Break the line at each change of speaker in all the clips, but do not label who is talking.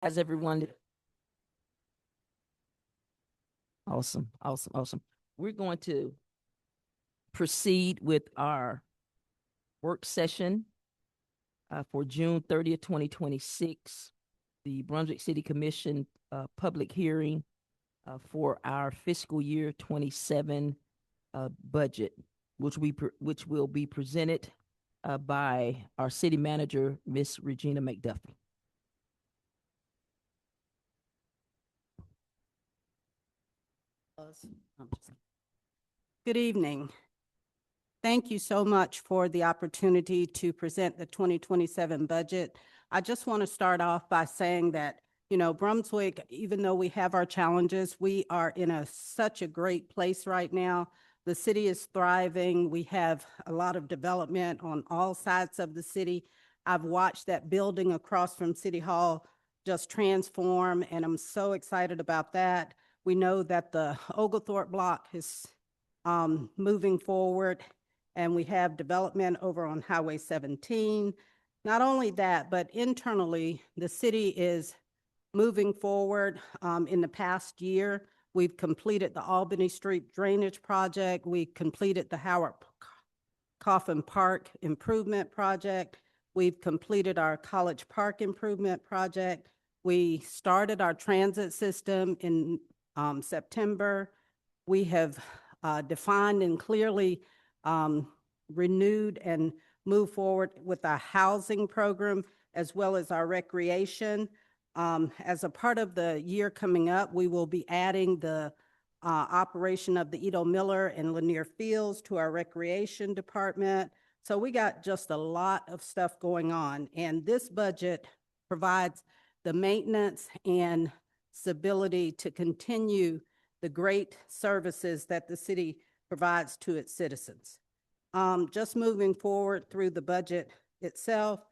Has everyone? Awesome, awesome, awesome. We're going to proceed with our work session for June 30th, 2026, the Brunswick City Commission public hearing for our fiscal year 27 budget, which will be presented by our city manager, Miss Regina McDuffie.
Good evening. Thank you so much for the opportunity to present the 2027 budget. I just want to start off by saying that, Brunswick, even though we have our challenges, we are in such a great place right now. The city is thriving. We have a lot of development on all sides of the city. I've watched that building across from City Hall just transform, and I'm so excited about that. We know that the Oglethorpe block is moving forward, and we have development over on Highway 17. Not only that, but internally, the city is moving forward. In the past year, we've completed the Albany Street Drainage Project. We completed the Howard Coffin Park Improvement Project. We've completed our College Park Improvement Project. We started our transit system in September. We have defined and clearly renewed and moved forward with our housing program as well as our recreation. As a part of the year coming up, we will be adding the operation of the Edo Miller and Lanier Fields to our recreation department. So we got just a lot of stuff going on, and this budget provides the maintenance and stability to continue the great services that the city provides to its citizens. Just moving forward through the budget itself,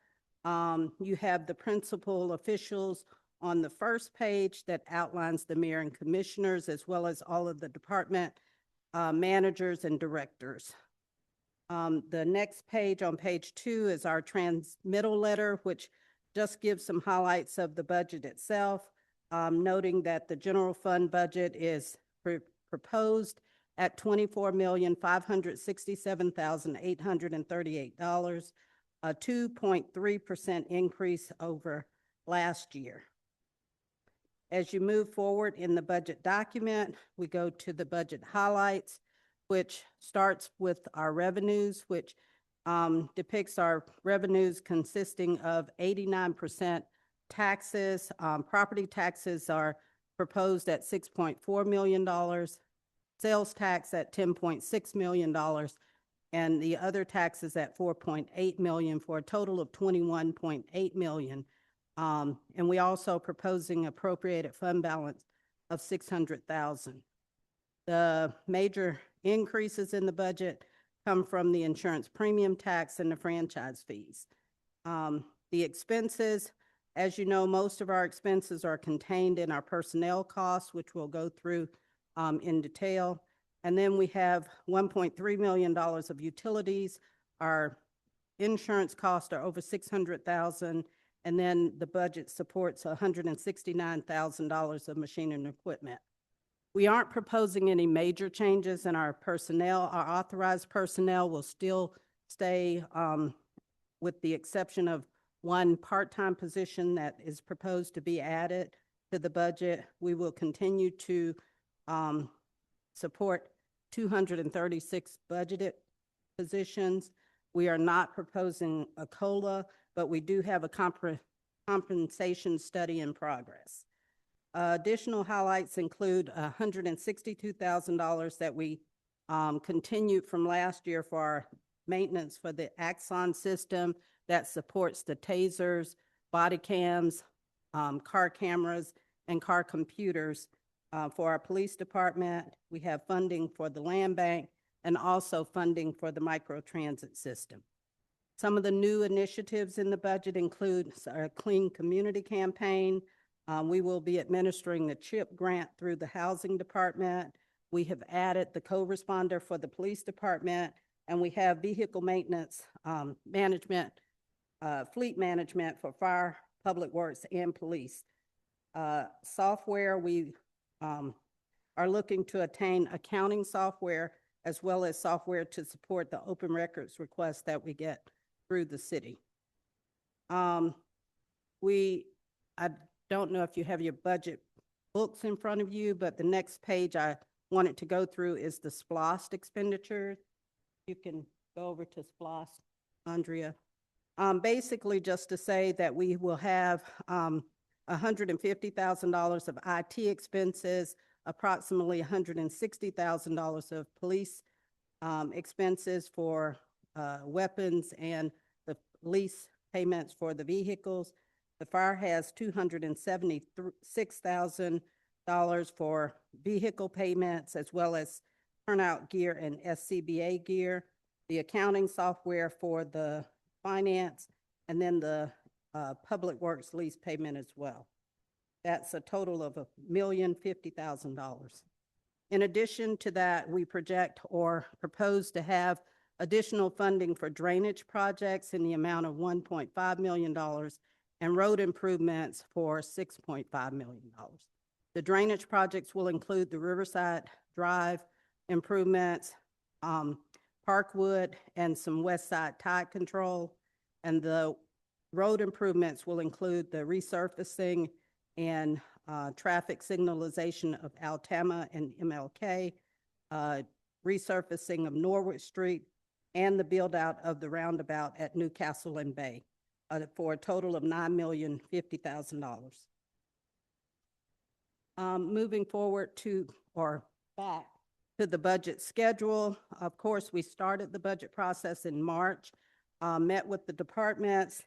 you have the principal officials on the first page that outlines the mayor and commissioners, as well as all of the department managers and directors. The next page, on page 2, is our transmittal letter, which just gives some highlights of the budget itself, noting that the general fund budget is proposed at $24,567,838, a 2.3% increase over last year. As you move forward in the budget document, we go to the budget highlights, which starts with our revenues, which depicts our revenues consisting of 89% taxes. Property taxes are proposed at $6.4 million, sales tax at $10.6 million, and the other taxes at $4.8 million, for a total of $21.8 million. And we also proposing appropriated fund balance of $600,000. The major increases in the budget come from the insurance premium tax and the franchise fees. The expenses, as you know, most of our expenses are contained in our personnel costs, which we'll go through in detail. And then we have $1.3 million of utilities. Our insurance costs are over $600,000. And then the budget supports $169,000 of machine and equipment. We aren't proposing any major changes in our personnel. Our authorized personnel will still stay, with the exception of one part-time position that is proposed to be added to the budget. We will continue to support 236 budgeted positions. We are not proposing a COLA, but we do have a compensation study in progress. Additional highlights include $162,000 that we continued from last year for our maintenance for the Axon system that supports the tasers, body cams, car cameras, and car computers. For our police department, we have funding for the land bank and also funding for the microtransit system. Some of the new initiatives in the budget include our Clean Community campaign. We will be administering the CHIP grant through the housing department. We have added the co-responder for the police department, and we have vehicle maintenance management, fleet management for fire, public works, and police. Software, we are looking to attain accounting software as well as software to support the open records requests that we get through the city. I don't know if you have your budget books in front of you, but the next page I wanted to go through is the SPLOST expenditures. You can go over to SPLOST, Andrea. Basically just to say that we will have $150,000 of IT expenses, approximately $160,000 of police expenses for weapons and the lease payments for the vehicles. The fire has $276,000 for vehicle payments as well as turnout gear and SCBA gear. The accounting software for the finance, and then the public works lease payment as well. That's a total of $1,050,000. In addition to that, we project or propose to have additional funding for drainage projects in the amount of $1.5 million and road improvements for $6.5 million. The drainage projects will include the Riverside Drive improvements, Parkwood, and some West Side tide control. And the road improvements will include the resurfacing and traffic signalization of Altama and MLK, resurfacing of Norwood Street, and the build-out of the roundabout at Newcastle and Bay for a total of $9,050,000. Moving forward to, or back to the budget schedule, of course, we started the budget process in March, met with the departments,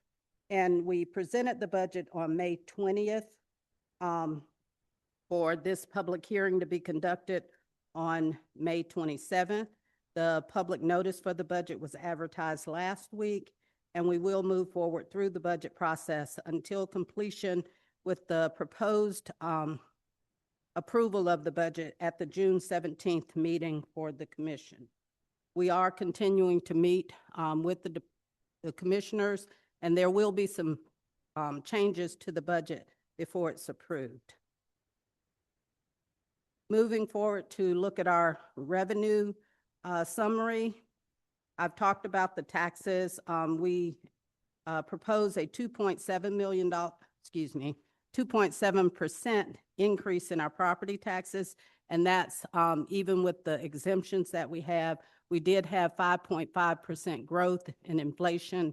and we presented the budget on May 20th for this public hearing to be conducted on May 27th. The public notice for the budget was advertised last week, and we will move forward through the budget process until completion with the proposed approval of the budget at the June 17th meeting for the commission. We are continuing to meet with the commissioners, and there will be some changes to the budget before it's approved. Moving forward to look at our revenue summary. I've talked about the taxes. We propose a $2.7% increase in our property taxes, and that's even with the exemptions that we have. We did have 5.5% growth in inflation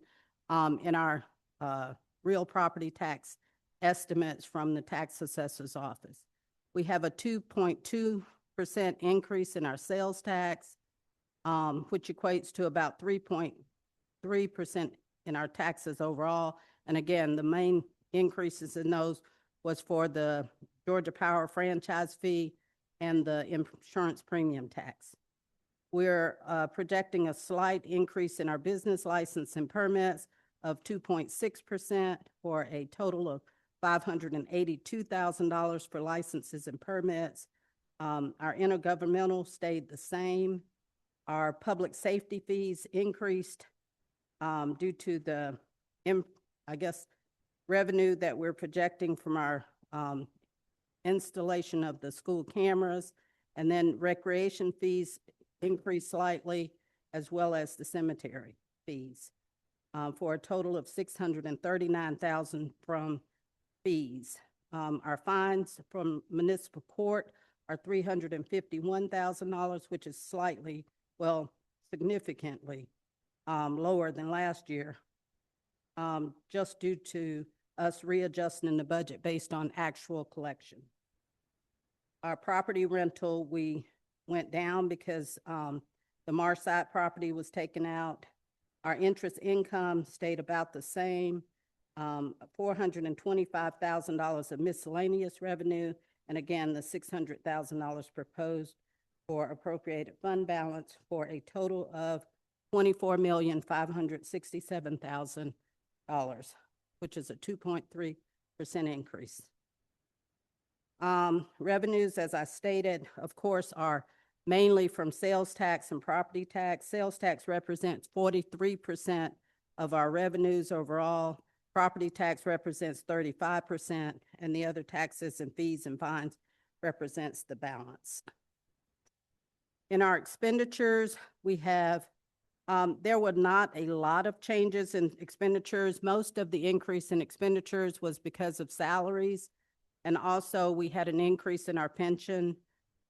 in our real property tax estimates from the tax assessor's office. We have a 2.2% increase in our sales tax, which equates to about 3.3% in our taxes overall. And again, the main increases in those was for the Georgia Power franchise fee and the insurance premium tax. We're projecting a slight increase in our business license and permits of 2.6% for a total of $582,000 for licenses and permits. Our intergovernmental stayed the same. Our public safety fees increased due to the, revenue that we're projecting from our installation of the school cameras. And then recreation fees increased slightly, as well as the cemetery fees, for a total of $639,000 from fees. Our fines from municipal court are $351,000, which is slightly, significantly lower than last year, just due to us readjusting the budget based on actual collection. Our property rental, we went down because the Marside property was taken out. Our interest income stayed about the same, $425,000 of miscellaneous revenue, and again, the $600,000 proposed for appropriated fund balance for a total of $24,567,000, which is a 2.3% increase. Revenues, as I stated, of course, are mainly from sales tax and property tax. Sales tax represents 43% of our revenues overall. Property tax represents 35%, and the other taxes and fees and fines represents the balance. In our expenditures, we have, there were not a lot of changes in expenditures. Most of the increase in expenditures was because of salaries. And also, we had an increase in our pension.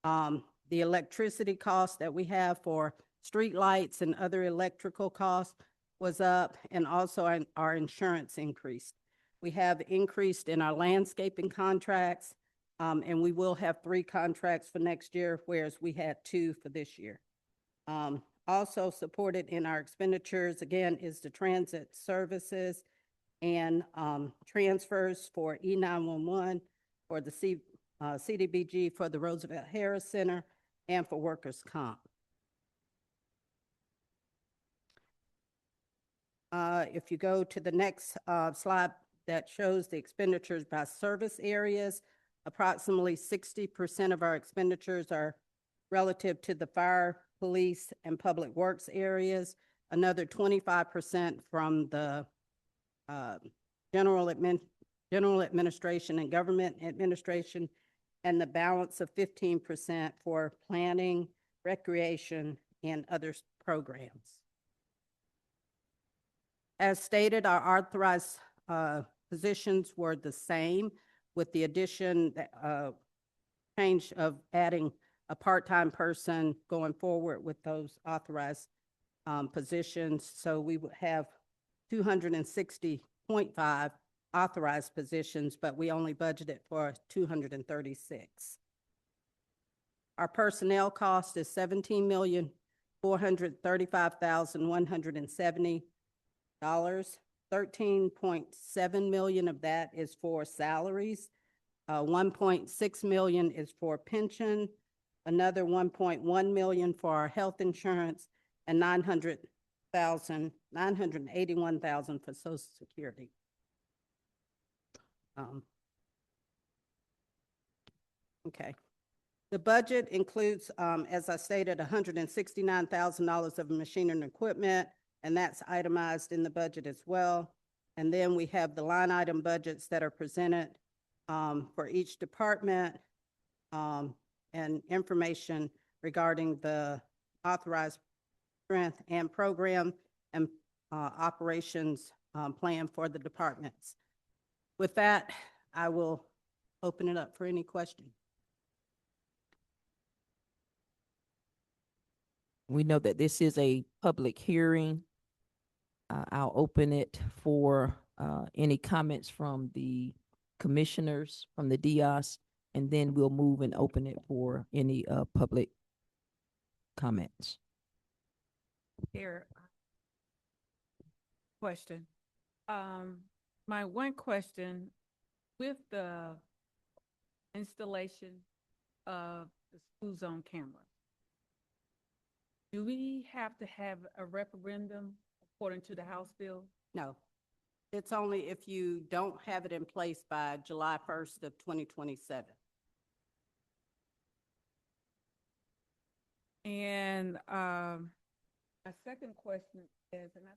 The electricity costs that we have for streetlights and other electrical costs was up, and also our insurance increased. We have increased in our landscaping contracts, and we will have 3 contracts for next year, whereas we had 2 for this year. Also supported in our expenditures, again, is the transit services and transfers for E911, for the CDBG, for the Roosevelt Harris Center, and for workers' comp. If you go to the next slide that shows the expenditures by service areas, approximately 60% of our expenditures are relative to the fire, police, and public works areas. Another 25% from the general administration and government administration, and the balance of 15% for planning, recreation, and other programs. As stated, our authorized positions were the same, with the addition, change of adding a part-time person going forward with those authorized positions. So we would have 260.5 authorized positions, but we only budgeted for 236. Our personnel cost is $17,435,170. $13.7 million of that is for salaries. 1.6 million is for pension, another 1.1 million for our health insurance, and 981,000 for Social Security. Okay. The budget includes, as I stated, $169,000 of machinery and equipment, and that's itemized in the budget as well. And then we have the line item budgets that are presented for each department, and information regarding the authorized strength and program and operations plan for the departments. With that, I will open it up for any questions.
We know that this is a public hearing. I'll open it for any comments from the commissioners, from the DIOS, and then we'll move and open it for any public comments.
Here, question. My one question, with the installation of the school zone camera, do we have to have a referendum according to the House bill?
No, it's only if you don't have it in place by July 1st of 2027.
And my second question is, and I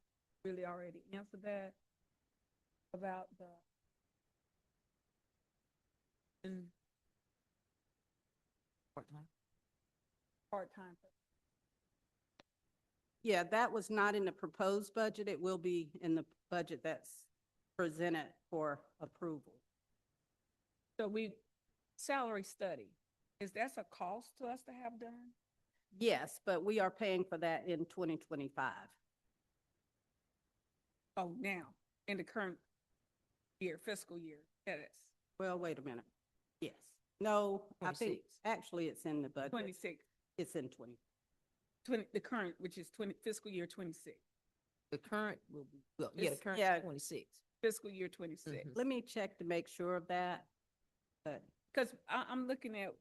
really already answered that, about the part-time.
Yeah, that was not in the proposed budget. It will be in the budget that's presented for approval.
So salary study, is that a cost to us to have done?
Yes, but we are paying for that in 2025.
Oh, now, in the current year, fiscal year, that is
Well, wait a minute. Yes. No, I think
26.
actually it's in the budget.
26,
It's in 20.
the current, which is fiscal year 26,
The current will be, well, yeah, the
It's-
current
yeah.
26.
fiscal year 26.
Mhm.
Let me check to make sure of that. But
Because I'm looking at,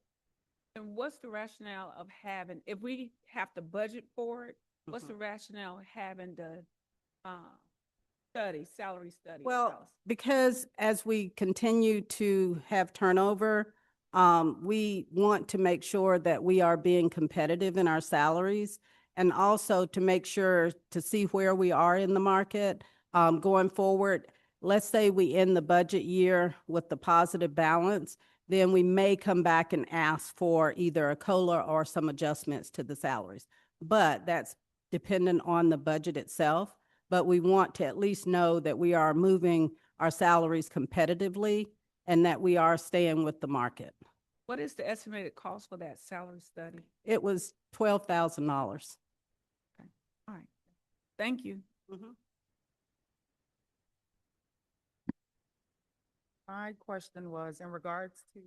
and what's the rationale of having, if we have to budget for it, what's
Mhm.
the rationale of having the salary study?
Well, because as we continue to have turnover, we want to make sure that we are being competitive in our salaries, and also to make sure to see where we are in the market going forward. let's say we end the budget year with the positive balance, then we may come back and ask for either a COLA or some adjustments to the salaries. But that's dependent on the budget itself. But we want to at least know that we are moving our salaries competitively and that we are staying with the market.
What is the estimated cost for that salary study?
It was $12,000.
All right, thank you.
My question was in regards to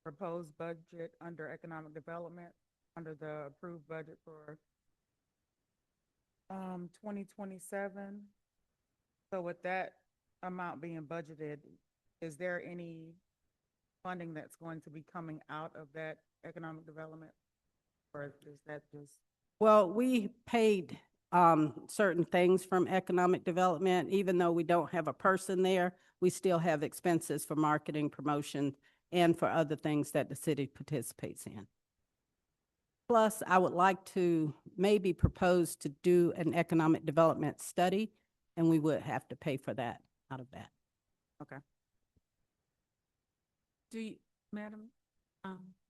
proposed budget under economic development, under the approved budget for 2027. So with that amount being budgeted, is there any funding that's going to be coming out of that economic development? Or is that just,
Well, we paid certain things from economic development. Even though we don't have a person there, we still have expenses for marketing, promotion, and for other things that the city participates in. Plus, I would like to maybe propose to do an economic development study, and we would have to pay for that out of that.
Do you, Madam,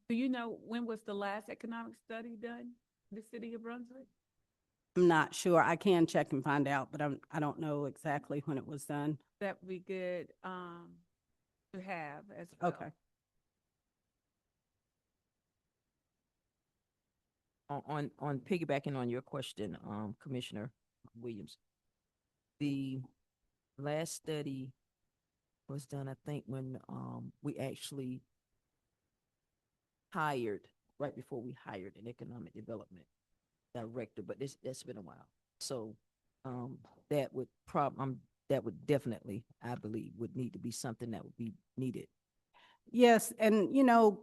do you know when was the last economic study done in the city of Brunswick?
I'm not sure. I can check and find out, but I don't know exactly when it was done.
That would be good, to have as well.
Okay.
On piggybacking on your question, Commissioner Williams, the last study was done, I think, when, we actually hired, right before we hired an economic development director, but that's been a while. So, that would that would definitely, I believe, would need to be something that would be needed.
Yes, and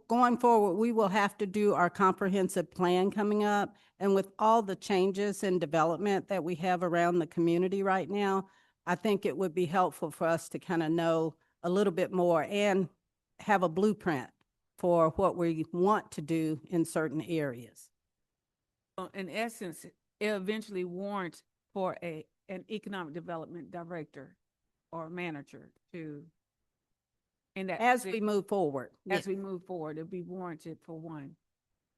going forward, we will have to do our comprehensive plan coming up. And with all the changes and development that we have around the community right now, I think it would be helpful for us to kind of know a little bit more and have a blueprint for what we want to do in certain areas.
In essence, it eventually warrants for an economic development director or manager to, in that.
As we move forward.
As we move forward, it'll be warranted for one,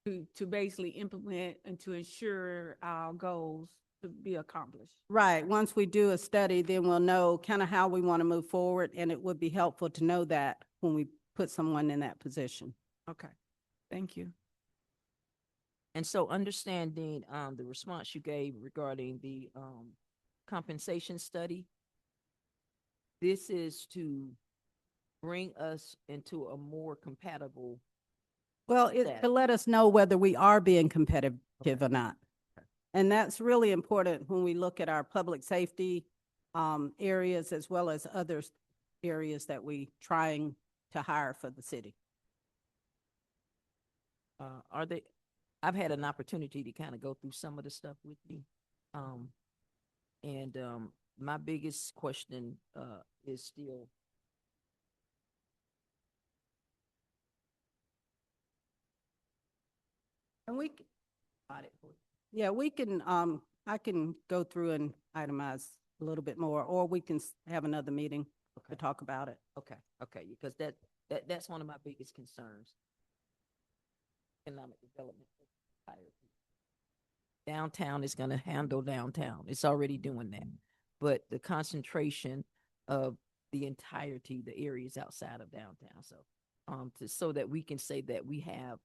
to basically implement and to ensure our goals to be accomplished.
Right. Once we do a study, then we'll know kind of how we want to move forward, and it would be helpful to know that when we put someone in that position.
Okay, thank you.
And so understanding, the response you gave regarding the, compensation study, this is to bring us into a more compatible.
Well,
That.
to let us know whether we are being competitive
Okay.
or not.
Okay.
And that's really important when we look at our public safety areas as well as other areas that we trying to hire for the city.
Are they, I've had an opportunity to kind of go through some of the stuff with you. And my biggest question, is still,
And we,
audit.
yeah, we can, I can go through and itemize a little bit more, or we can have another meeting to
Okay.
talk about it.
Okay, because that's one of my biggest concerns. Economic development. Downtown is gonna handle downtown. It's already doing that. But the concentration of the entirety, the areas outside of downtown, so, so that we can say that we have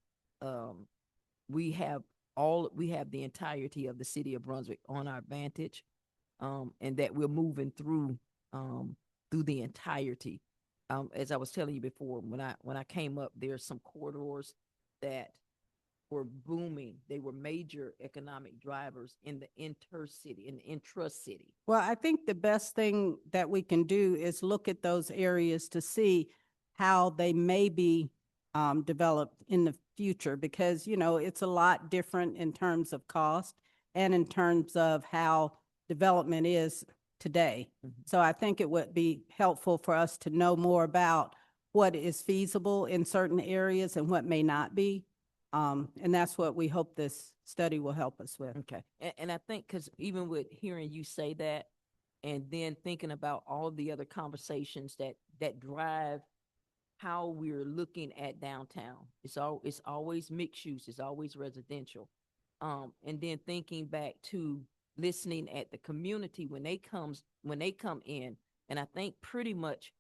the entirety of the city of Brunswick on our vantage, and that we're moving through the entirety. As I was telling you before, when I came up, there's some corridors that were booming. They were major economic drivers in the intra-city.
Well, I think the best thing that we can do is look at those areas to see how they may be developed in the future, because, it's a lot different in terms of cost and in terms of how development is today.
Mhm.
So I think it would be helpful for us to know more about what is feasible in certain areas and what may not be. And that's what we hope this study will help us with.
Okay, and I think, because even with hearing you say that, and then thinking about all the other conversations that drive how we're looking at downtown. It's always mixed use, it's always residential. And then thinking back to listening at the community when they come in, and I think pretty much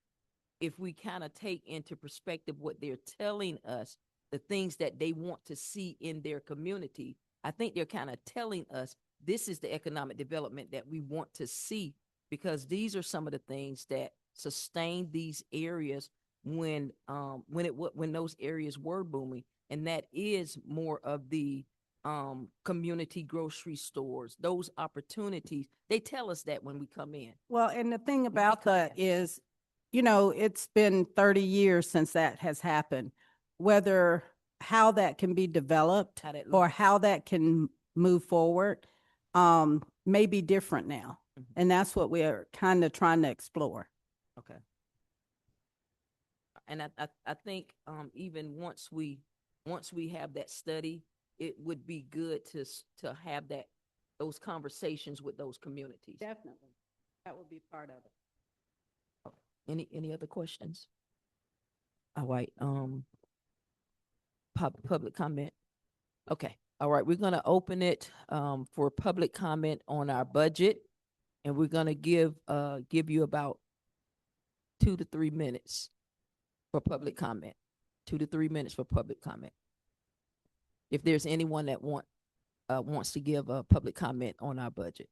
if we kind of take into perspective what they're telling us, the things that they want to see in their community, I think they're kind of telling us this is the economic development that we want to see, because these are some of the things that sustain these areas when those areas were booming, and that is more of the community grocery stores, those opportunities. They tell us that when we come in.
Well, and the thing about
come
that
in.
is, it's been 30 years since that has happened. Whether how that can be developed
How that
or
looks.
how that can move forward, may be different now.
Mhm.
And that's what we're kind of trying to explore.
Okay. And I think even once we have that study, it would be good to have those conversations with those communities.
Definitely. That would be part of it.
Any other questions? All right, public comment. Okay, all right, we're gonna open it for public comment on our budget, and we're gonna give you about 2 to 3 minutes for public comment. 2 to 3 minutes for public comment. If there's anyone that wants to give a public comment on our budget.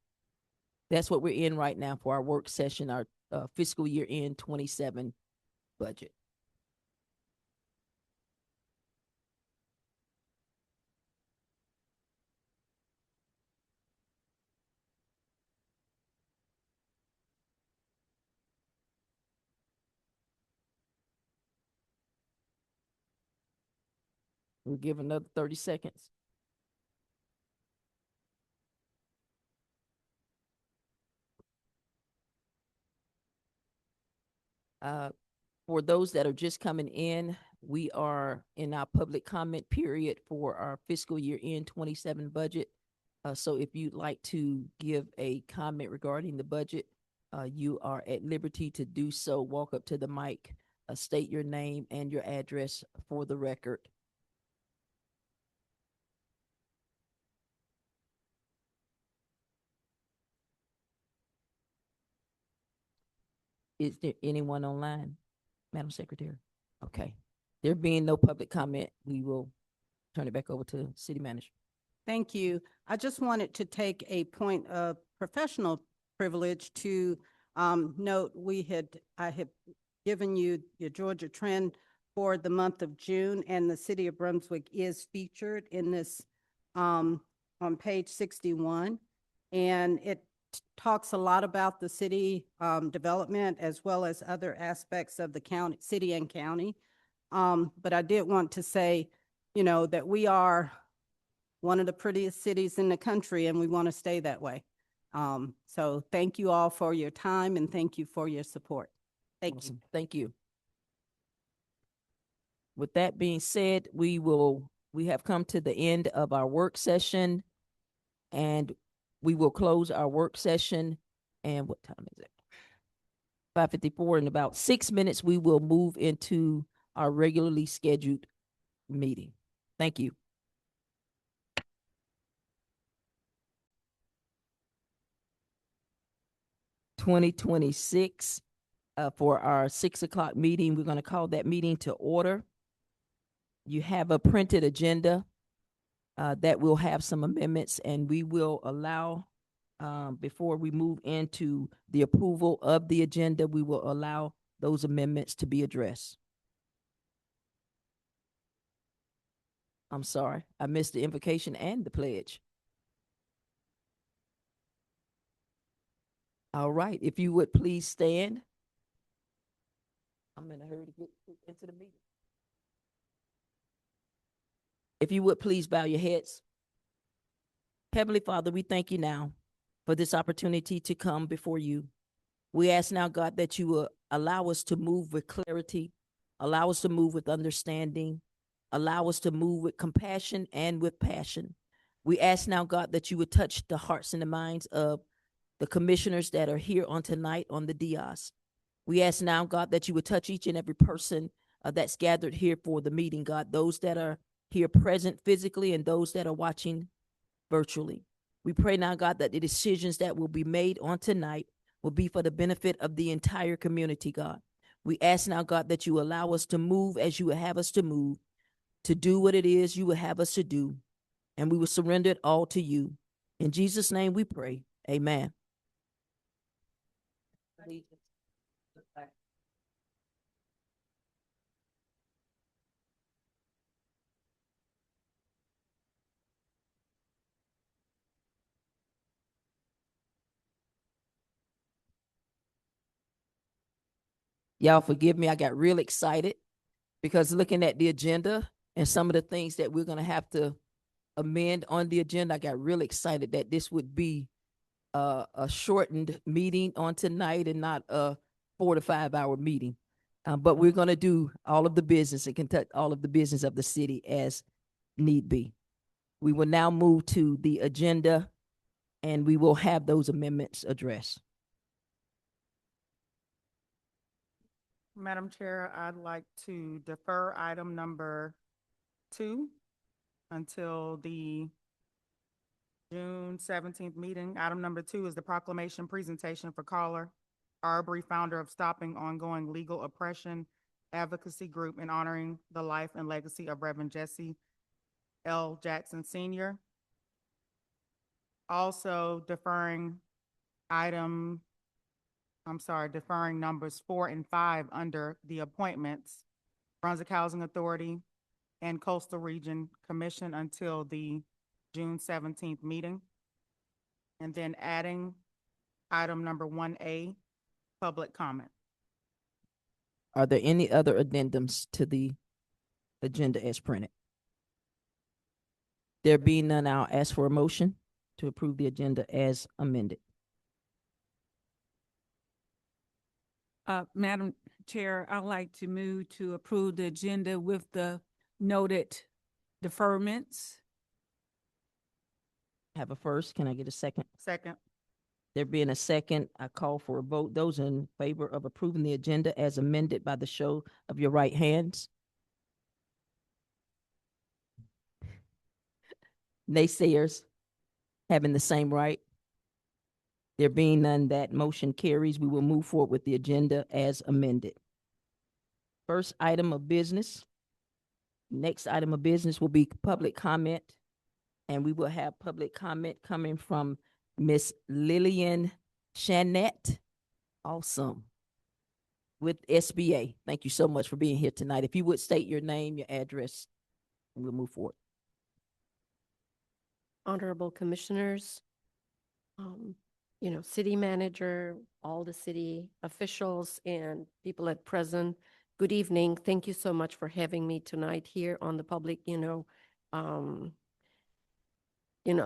That's what we're in right now for our work session, our fiscal year end 27 budget. We'll give another 30 seconds. For those that are just coming in, we are in our public comment period for our fiscal year end 27 budget. So if you'd like to give a comment regarding the budget, you are at liberty to do so. Walk up to the mic, state your name and your address for the record. Is there anyone online, Madam Secretary? Okay. There being no public comment, we will turn it back over to City Manager.
Thank you. I just wanted to take a point of professional privilege to note I had given you your Georgia trend for the month of June, and the city of Brunswick is featured in this on page 61. And it talks a lot about the city development as well as other aspects of the county, city and county. But I did want to say, that we are one of the prettiest cities in the country, and we want to stay that way. So thank you all for your time, and thank you for your support. Thank you.
Awesome. Thank you. With that being said, we have come to the end of our work session, and we will close our work session. And what time is it? 5:54. In about 6 minutes, we will move into our regularly scheduled meeting. Thank you. (2026) for our 6 o'clock meeting. We're going to call that meeting to order. You have a printed agenda that will have some amendments, and we will allow, before we move into the approval of the agenda, we will allow those amendments to be addressed. I'm sorry, I missed the invocation and the pledge. All right, if you would please stand. I'm in a hurry to get into the meeting. If you would please bow your heads. Heavenly Father, we thank you now for this opportunity to come before you. We ask now, God, that you will allow us to move with clarity, allow us to move with understanding, allow us to move with compassion and with passion. We ask now, God, that you would touch the hearts and the minds of the commissioners that are here on tonight on the dais. We ask now, God, that you would touch each and every person that's gathered here for the meeting, God, those that are here present physically and those that are watching virtually. We pray now, God, that the decisions that will be made on tonight will be for the benefit of the entire community, God. We ask now, God, that you allow us to move as you would have us to move, to do what it is you would have us to do, and we will surrender it all to you. In Jesus' name we pray. Amen. Y'all forgive me, I got real excited because looking at the agenda and some of the things that we're gonna have to amend on the agenda, I got real excited that this would be a shortened meeting on tonight and not a 4 to 5 hour meeting. But we're gonna do all of the business and conduct all of the business of the city as need be. We will now move to the agenda and we will have those amendments addressed.
Madam Chair, I'd like to defer item number 2 until the June 17th meeting. Item number 2 is the proclamation presentation for Caller Arbery, founder of Stopping Ongoing Legal Oppression Advocacy Group, in honoring the life and legacy of Reverend Jesse L. Jackson Sr. Also deferring numbers 4 and 5 under the appointments, Brunswick Housing Authority and Coastal Region Commission until the June 17th meeting. And then adding item number 1A, public comment.
Are there any other addendums to the agenda as printed? There being none, I'll ask for a motion to approve the agenda as amended.
Madam Chair, I'd like to move to approve the agenda with the noted deferments.
Have a first. Can I get a second?
Second.
There being a second, I call for a vote. Those in favor of approving the agenda as amended by the show of your right hands. Naysayers having the same right. There being none, that motion carries. We will move forward with the agenda as amended. First item of business. Next item of business will be public comment. And we will have public comment coming from Miss Lillian Chanette. Awesome. With SBA. Thank you so much for being here tonight. If you would state your name, your address, and we'll move forward.
Honorable Commissioners, City Manager, all the city officials and people at present, good evening. Thank you so much for having me tonight here on the public,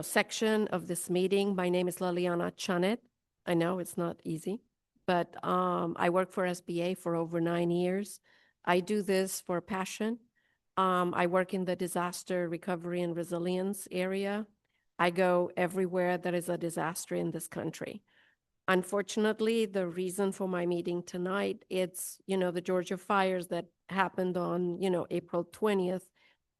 section of this meeting. My name is Liliana Chanette. I know it's not easy, but I work for SBA for over 9 years. I do this for passion. I work in the disaster recovery and resilience area. I go everywhere there is a disaster in this country. Unfortunately, the reason for my meeting tonight, it's, the Georgia fires that happened on, April 20th.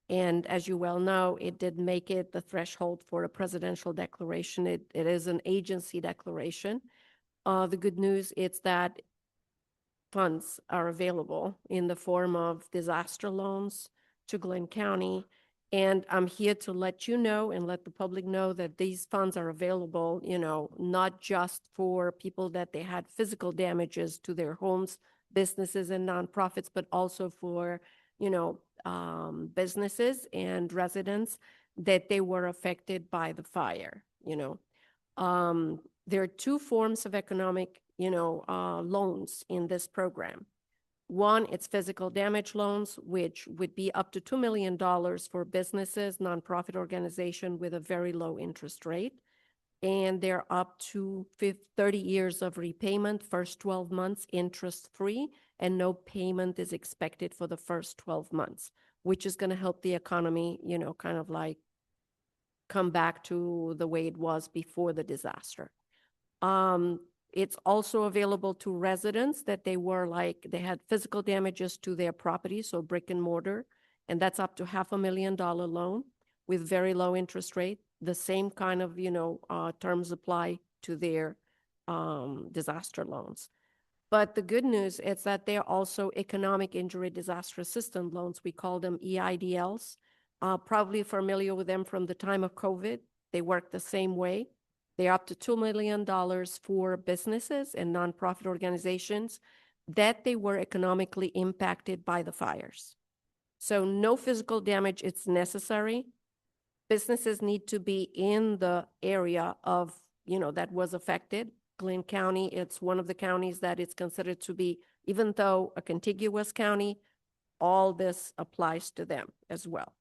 And as you well know, it did make it the threshold for a presidential declaration. It is an agency declaration. The good news is that funds are available in the form of disaster loans to Glenn County. And I'm here to let you know and let the public know that these funds are available, not just for people that they had physical damages to their homes, businesses, and nonprofits, but also for, businesses and residents that they were affected by the fire, There are 2 forms of economic, loans in this program. One, it's physical damage loans, which would be up to $2 million for businesses, nonprofit organization with a very low interest rate. And they're up to 30 years of repayment, first 12 months interest-free, and no payment is expected for the first 12 months, which is going to help the economy, kind of like come back to the way it was before the disaster. It's also available to residents that they had physical damages to their property, so brick and mortar, and that's up to $500,000 loan with very low interest rate. The same kind of, terms apply to their disaster loans. But the good news is that they're also economic injury disaster assistance loans. We call them EIDLs. Probably familiar with them from the time of COVID. They work the same way. They're up to $2 million for businesses and nonprofit organizations that they were economically impacted by the fires. So no physical damage is necessary. Businesses need to be in the area of, that was affected. Glynn County, it's one of the counties that is considered to be, even though a contiguous county, all this applies to them as well.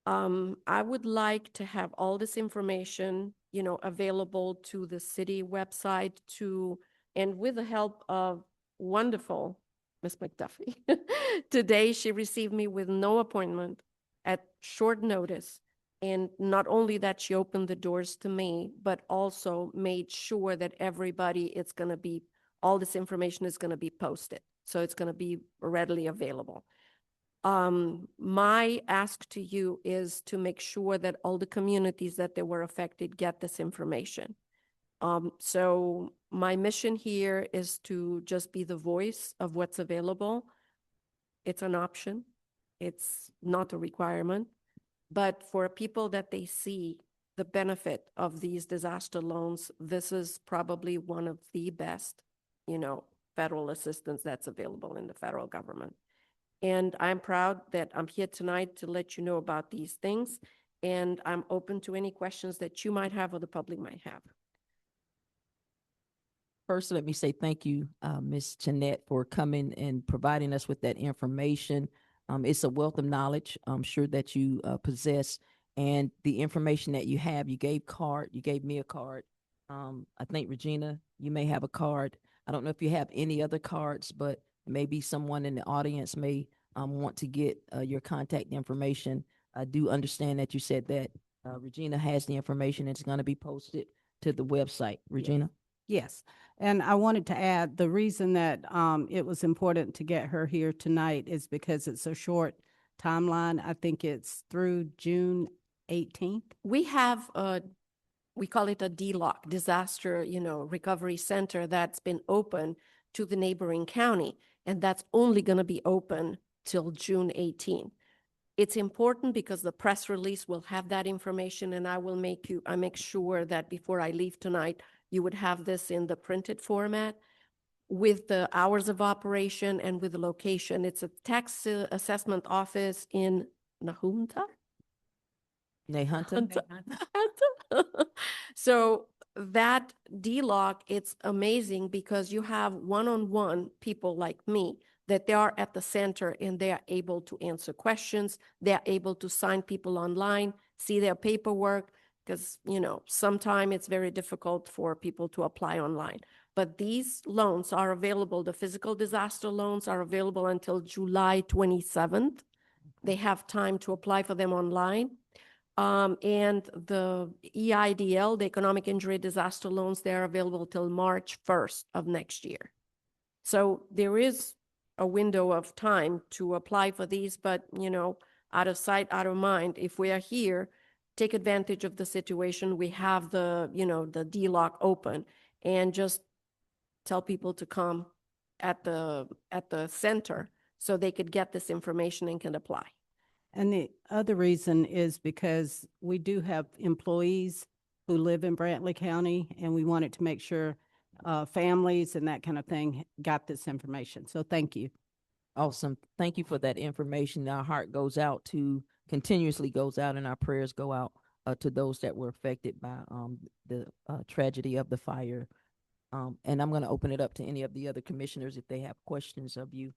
I would like to have all this information, available to the city website and with the help of wonderful Ms. McDuffie. Today, she received me with no appointment at short notice. And not only that, she opened the doors to me, but also made sure that all this information is going to be posted. So it's going to be readily available. My ask to you is to make sure that all the communities that they were affected get this information. So my mission here is to just be the voice of what's available. It's an option. It's not a requirement. But for people that they see the benefit of these disaster loans, this is probably one of the best, federal assistance that's available in the federal government. And I'm proud that I'm here tonight to let you know about these things. And I'm open to any questions that you might have or the public might have.
First, let me say thank you, Ms. Jeanette, for coming and providing us with that information. It's a wealth of knowledge I'm sure that you possess, and the information that you have. You gave me a card. I think, Regina, you may have a card. I don't know if you have any other cards, but maybe someone in the audience may want to get your contact information. I do understand that you said that Regina has the information. It's going to be posted to the website. Regina?
Yes, and I wanted to add, the reason that it was important to get her here tonight is because it's a short timeline. I think it's through June 18th.
We have we call it a DLOC, Disaster, Recovery Center, that's been open to the neighboring county, and that's only going to be open till June 18th. It's important because the press release will have that information, and I make sure that before I leave tonight, you would have this in the printed format with the hours of operation and with the location. It's a tax assessment office in Nahunta.
Nahunta?
So that DLOC, it's amazing because you have one-on-one people like me that they are at the center and they are able to answer questions. They are able to sign people online, see their paperwork, because, sometimes it's very difficult for people to apply online. But these loans are available. The physical disaster loans are available until July 27th. They have time to apply for them online. And the EIDL, the Economic Injury Disaster Loans, they're available till March 1st of next year. So there is a window of time to apply for these, but, out of sight, out of mind. If we are here, take advantage of the situation. We have the DLOC open, and just tell people to come at the center so they could get this information and can apply.
And the other reason is because we do have employees who live in Brantley County, and we wanted to make sure families and that kind of thing got this information. So thank you.
Awesome. Thank you for that information. Our heart continuously goes out, and our prayers go out to those that were affected by the tragedy of the fire. And I'm going to open it up to any of the other commissioners if they have questions of you,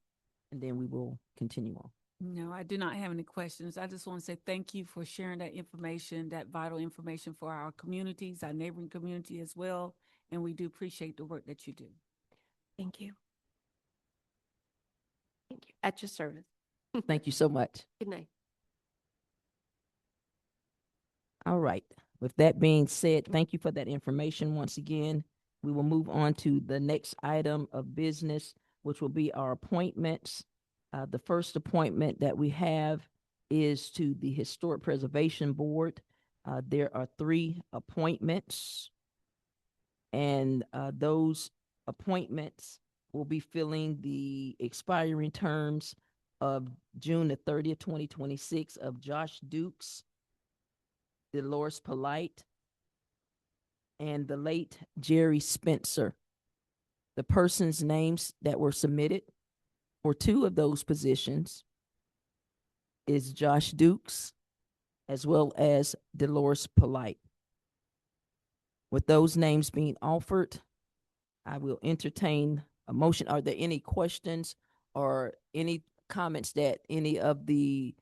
and then we will continue on.
No, I do not have any questions. I just want to say thank you for sharing that information, that vital information for our communities, our neighboring community as well. And we do appreciate the work that you do.
Thank you. Thank you. At your service.
Thank you so much.
Good night.
All right. With that being said, thank you for that information once again. We will move on to the next item of business, which will be our appointments. The first appointment that we have is to the Historic Preservation Board. There are 3 appointments, and those appointments will be filling the expiring terms of June the 30th, 2026 of Josh Dukes, Dolores Polite, and the late Jerry Spencer. The persons' names that were submitted for 2 of those positions is Josh Dukes as well as Dolores Polite. With those names being offered, I will entertain a motion. Are there any questions or any comments that any of the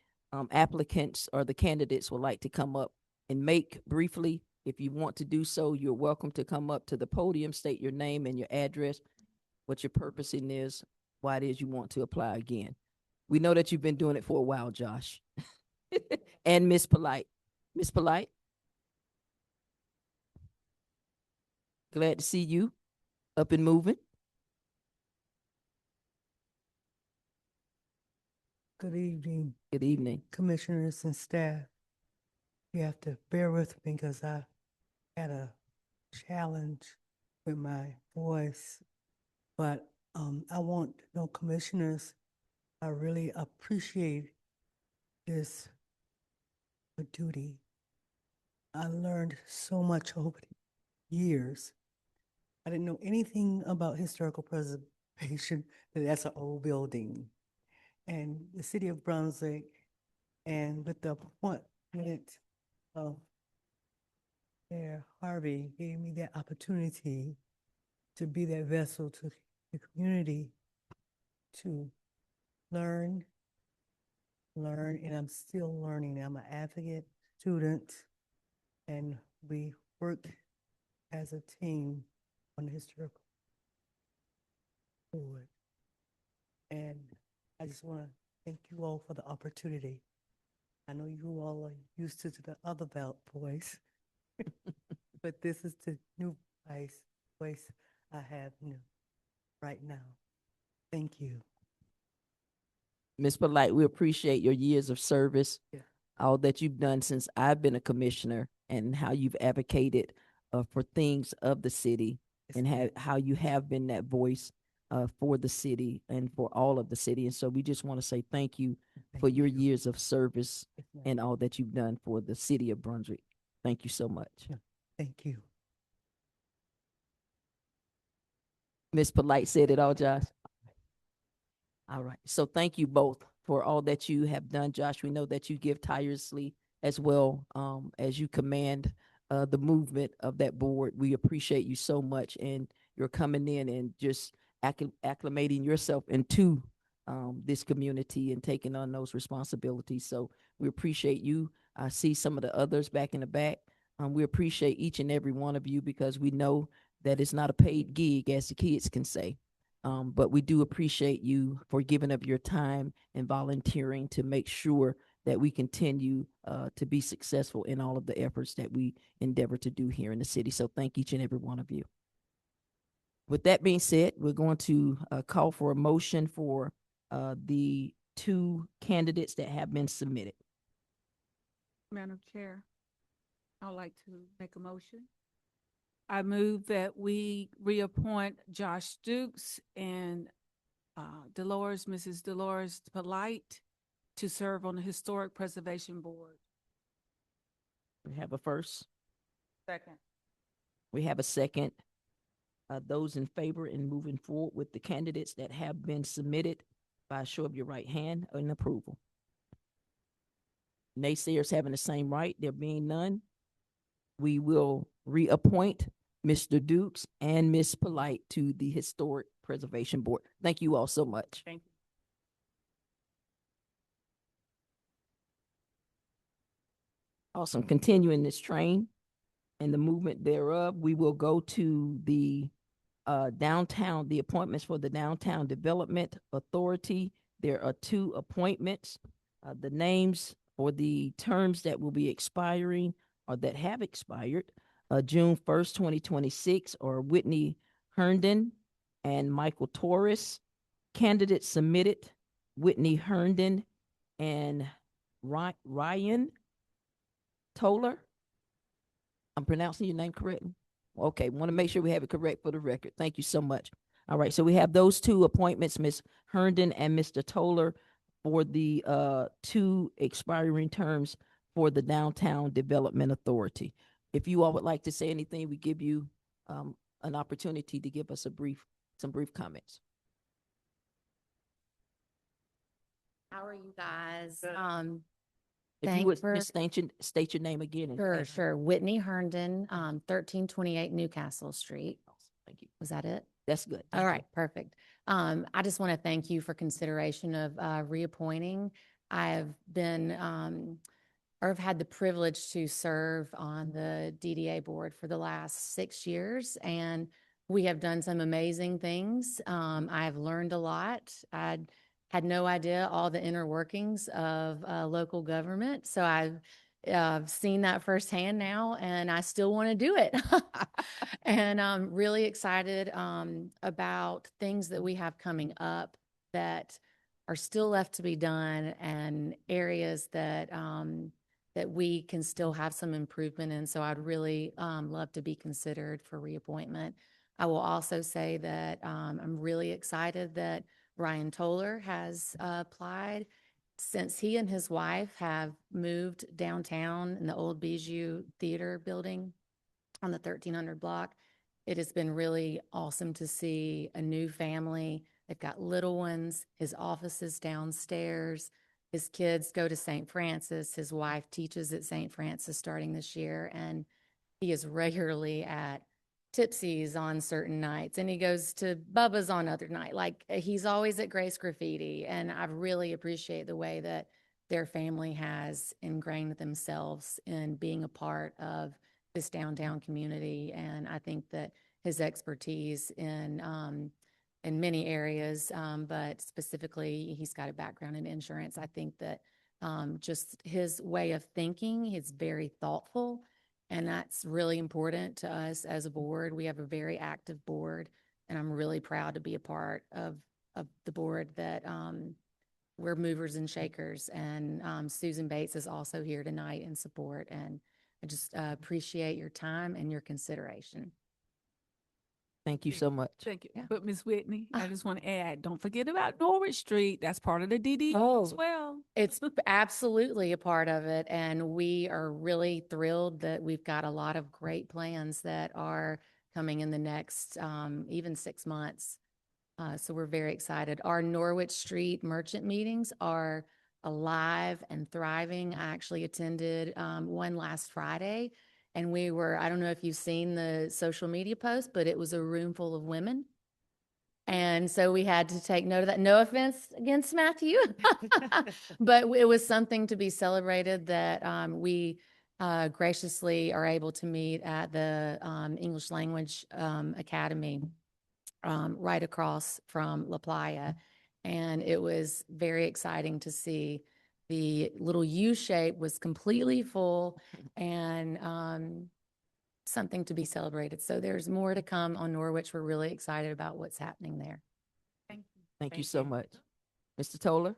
applicants or the candidates would like to come up and make briefly? If you want to do so, you're welcome to come up to the podium, state your name and your address, what your purpose in is, why it is you want to apply again. We know that you've been doing it for a while, Josh. And Miss Polite. Miss Polite? Glad to see you up and moving.
Good evening,
Good evening.
commissioners and staff. You have to bear with me because I had a challenge with my voice. But I want to know, commissioners, I really appreciate this duty. I learned so much over the years. I didn't know anything about historical preservation, that that's an old building. And the city of Brunswick, and with the appointment of Mayor Harvey, gave me that opportunity to be that vessel to the community to learn, and I'm still learning. I'm an advocate, student, and we work as a team on the historical board. And I just want to thank you all for the opportunity. I know you all are used to the other voice, but this is the new voice I have right now. Thank you.
Ms. Polite, we appreciate your years of service,
Yeah.
all that you've done since I've been a commissioner, and how you've advocated for things of the city,
Yes,
and
ma'am.
how you have been that voice for the city and for all of the city. And so we just want to say thank you
Thank
for your
you.
years of service
Yes, ma'am.
and all that you've done for the city of Brunswick. Thank you so much.
Yeah. Thank you.
Ms. Polite said it all, Josh. All right. So thank you both for all that you have done, Josh. We know that you give tirelessly as well, as you command the movement of that board. We appreciate you so much, and you're coming in and just acclimating yourself into this community and taking on those responsibilities. So we appreciate you. I see some of the others back in the back. We appreciate each and every one of you, because we know that it's not a paid gig, as the kids can say. But we do appreciate you for giving up your time and volunteering to make sure that we continue to be successful in all of the efforts that we endeavor to do here in the city. So thank each and every one of you. With that being said, we're going to call for a motion for the 2 candidates that have been submitted.
Madam Chair, I'd like to make a motion. I move that we reappoint Josh Dukes and Mrs. Dolores Polite to serve on the Historic Preservation Board.
We have a first.
Second.
We have a second. Those in favor in moving forward with the candidates that have been submitted, by a show of your right hand in approval. Naysayers having the same right, there being none, we will reappoint Mr. Dukes and Ms. Polite to the Historic Preservation Board. Thank you all so much.
Thank you.
Awesome. Continuing this train and the movement thereof, we will go to the downtown, the appointments for the Downtown Development Authority. There are 2 appointments. The names for the terms that will be expiring or that have expired June 1st, 2026 are Whitney Herndon and Michael Torres. Candidates submitted: Whitney Herndon and Ryan Toller. I'm pronouncing your name correctly? Okay, want to make sure we have it correct for the record. Thank you so much. All right, so we have those two appointments, Ms. Herndon and Mr. Toller, for the two expiring terms for the Downtown Development Authority. If you all would like to say anything, we give you an opportunity to give us some brief comments.
How are you guys?
If you
Thanks
would
for-
just state your name again.
Sure. Whitney Herndon, 1328 Newcastle Street.
Thank you.
Was that it?
That's good.
All right, perfect. I just want to thank you for consideration of reappointing. I've been, or have had the privilege to serve on the DDA board for the last 6 years, and we have done some amazing things. I have learned a lot. I had no idea all the inner workings of local government, so I've seen that firsthand now, and I still want to do it. And I'm really excited about things that we have coming up that are still left to be done, and areas that that we can still have some improvement in. So I'd really love to be considered for reappointment. I will also say that I'm really excited that Ryan Toller has applied. Since he and his wife have moved downtown in the old Bijou Theater building on the 1300 block, it has been really awesome to see a new family. They've got little ones. His office is downstairs. His kids go to St. Francis. His wife teaches at St. Francis starting this year, and he is regularly at Tipsy's on certain nights, and he goes to Bubba's on other night. Like, he's always at Grace Graffiti, and I really appreciate the way that their family has ingrained themselves in being a part of this downtown community. And I think that his expertise in many areas, but specifically he's got a background in insurance. I think that just his way of thinking is very thoughtful. And that's really important to us as a board. We have a very active board, and I'm really proud to be a part of the board that we're movers and shakers. And Susan Bates is also here tonight in support. And I just appreciate your time and your consideration.
Thank you so much.
Thank you.
Yeah.
But Ms. Whitney, I just want to add, don't forget about Norwich Street. That's part of the DD as
Oh.
well.
It's absolutely a part of it, and we are really thrilled that we've got a lot of great plans that are coming in the next even 6 months. So we're very excited. Our Norwich Street merchant meetings are alive and thriving. I actually attended one last Friday, and we were, I don't know if you've seen the social media post, but it was a room full of women. And so we had to take note of that. No offense against Matthew, but it was something to be celebrated that we graciously are able to meet at the English Language Academy right across from La Playa. And it was very exciting to see the little U shape was completely full, and something to be celebrated. So there's more to come on Norwich. We're really excited about what's happening there.
Thank you.
Thank you so much. Mr. Toller?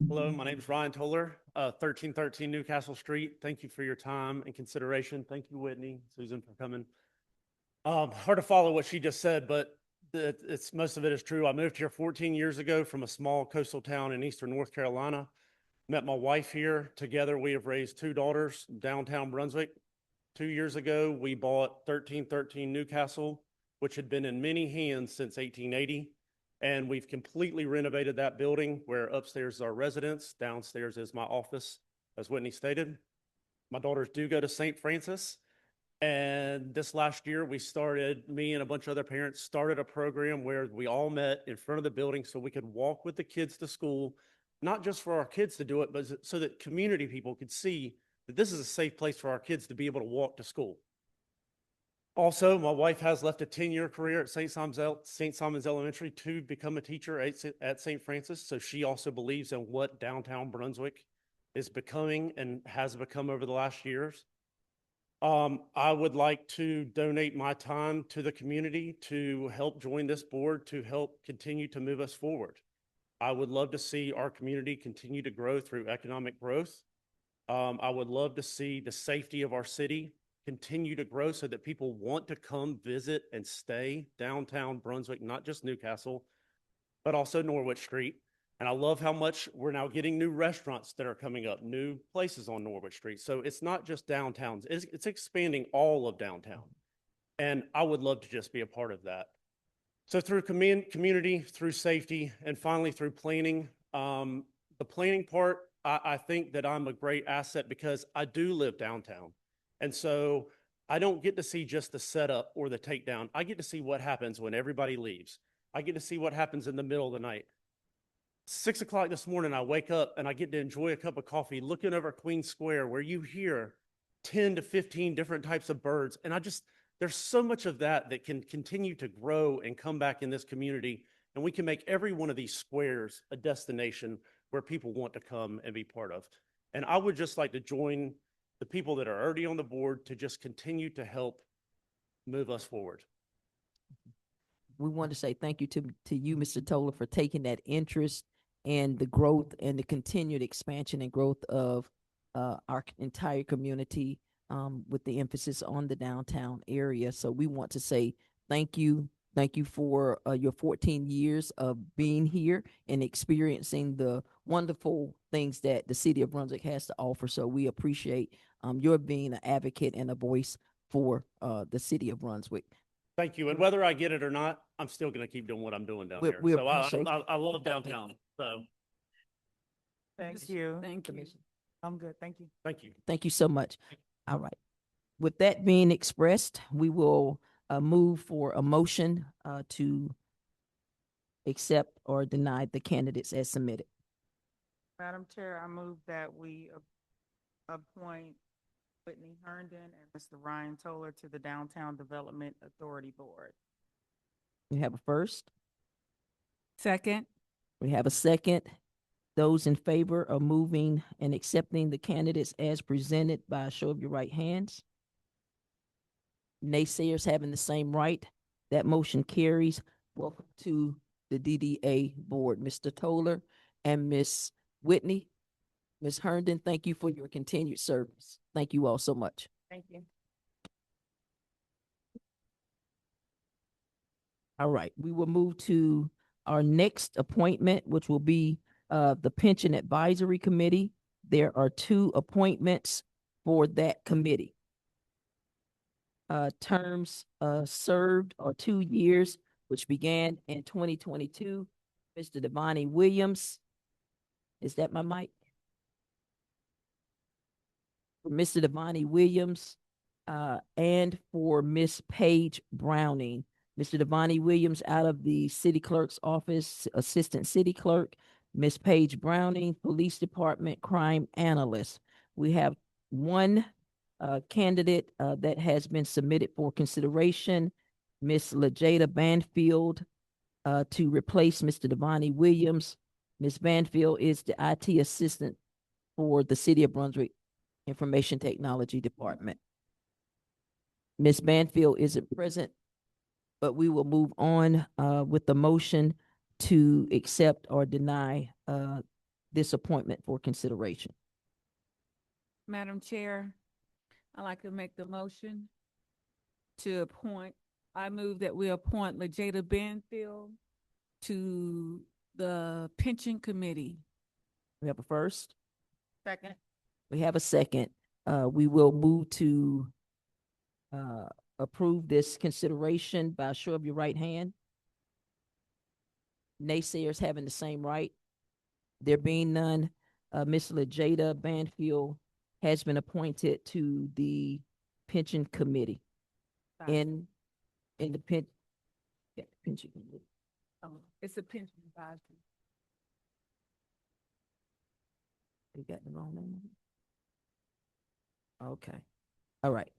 Hello, my name is Ryan Toller, 1313 Newcastle Street. Thank you for your time and consideration. Thank you, Whitney, Susan, for coming. Hard to follow what she just said, but most of it is true. I moved here 14 years ago from a small coastal town in eastern North Carolina. Met my wife here. Together, we have raised 2 daughters, downtown Brunswick. 2 years ago, we bought 1313 Newcastle, which had been in many hands since 1880. And we've completely renovated that building, where upstairs is our residence, downstairs is my office, as Whitney stated. My daughters do go to St. Francis. And this last year, me and a bunch of other parents started a program where we all met in front of the building so we could walk with the kids to school, not just for our kids to do it, but so that community people could see that this is a safe place for our kids to be able to walk to school. Also, my wife has left a 10-year career at St. Simon's Elementary to become a teacher at St. Francis. So she also believes in what downtown Brunswick is becoming and has become over the last years. I would like to donate my time to the community to help join this board to help continue to move us forward. I would love to see our community continue to grow through economic growth. I would love to see the safety of our city continue to grow so that people want to come visit and stay downtown Brunswick, not just Newcastle, but also Norwich Street. And I love how much we're now getting new restaurants that are coming up, new places on Norwich Street. So it's not just downtown, it's expanding all of downtown. And I would love to just be a part of that. So through community, through safety, and finally through planning, the planning part, I think that I'm a great asset because I do live downtown. And so I don't get to see just the setup or the takedown. I get to see what happens when everybody leaves. I get to see what happens in the middle of the night. 6 o'clock this morning, I wake up and I get to enjoy a cup of coffee looking over Queen Square where you hear 10 to 15 different types of birds. And there's so much of that that can continue to grow and come back in this community. And we can make every one of these squares a destination where people want to come and be part of. And I would just like to join the people that are already on the board to just continue to help move us forward.
We want to say thank you to you, Mr. Toller, for taking that interest in the growth and the continued expansion and growth of our entire community, with the emphasis on the downtown area. So we want to say thank you. Thank you for your 14 years of being here and experiencing the wonderful things that the city of Brunswick has to offer. So we appreciate your being an advocate and a voice for the city of Brunswick.
Thank you. And whether I get it or not, I'm still going to keep doing what I'm doing down here.
We
So
appreciate-
I love downtown. So
Thank you.
Thank you.
I'm good. Thank you.
thank you.
Thank you so much. All right. With that being expressed, we will move for a motion to accept or deny the candidates as submitted.
Madam Chair, I move that we appoint Whitney Herndon and Mr. Ryan Toller to the Downtown Development Authority Board.
We have a first.
Second.
We have a second. Those in favor of moving and accepting the candidates as presented by a show of your right hands. Naysayers having the same right. That motion carries. Welcome to the DDA board, Mr. Toller and Ms. Whitney. Ms. Herndon, thank you for your continued service. Thank you all so much.
Thank you.
All right, we will move to our next appointment, which will be the Pension Advisory Committee. There are 2 appointments for that committee. Terms served are 2 years, which began in 2022. Mr. Devani Williams, is that my mic? For Mr. Devani Williams, and for Miss Paige Browning. Mr. Devani Williams out of the city clerk's office, assistant city clerk. Miss Paige Browning, police department crime analyst. We have 1 candidate that has been submitted for consideration, Miss LaJada Banfield, to replace Mr. Devani Williams. Ms. Banfield is the IT assistant for the City of Brunswick Information Technology Department. Ms. Banfield isn't present, but we will move on with the motion to accept or deny this appointment for consideration.
Madam Chair, I'd like to make the motion to appoint, I move that we appoint LaJada Banfield to the Pension Committee.
We have a first.
Second.
We have a second. We will move to approve this consideration by a show of your right hand. Naysayers having the same right. There being none, Ms. LaJada Banfield has been appointed to the Pension Committee in the pension committee.
It's a pension advisory.
You got the wrong name? Okay. All right.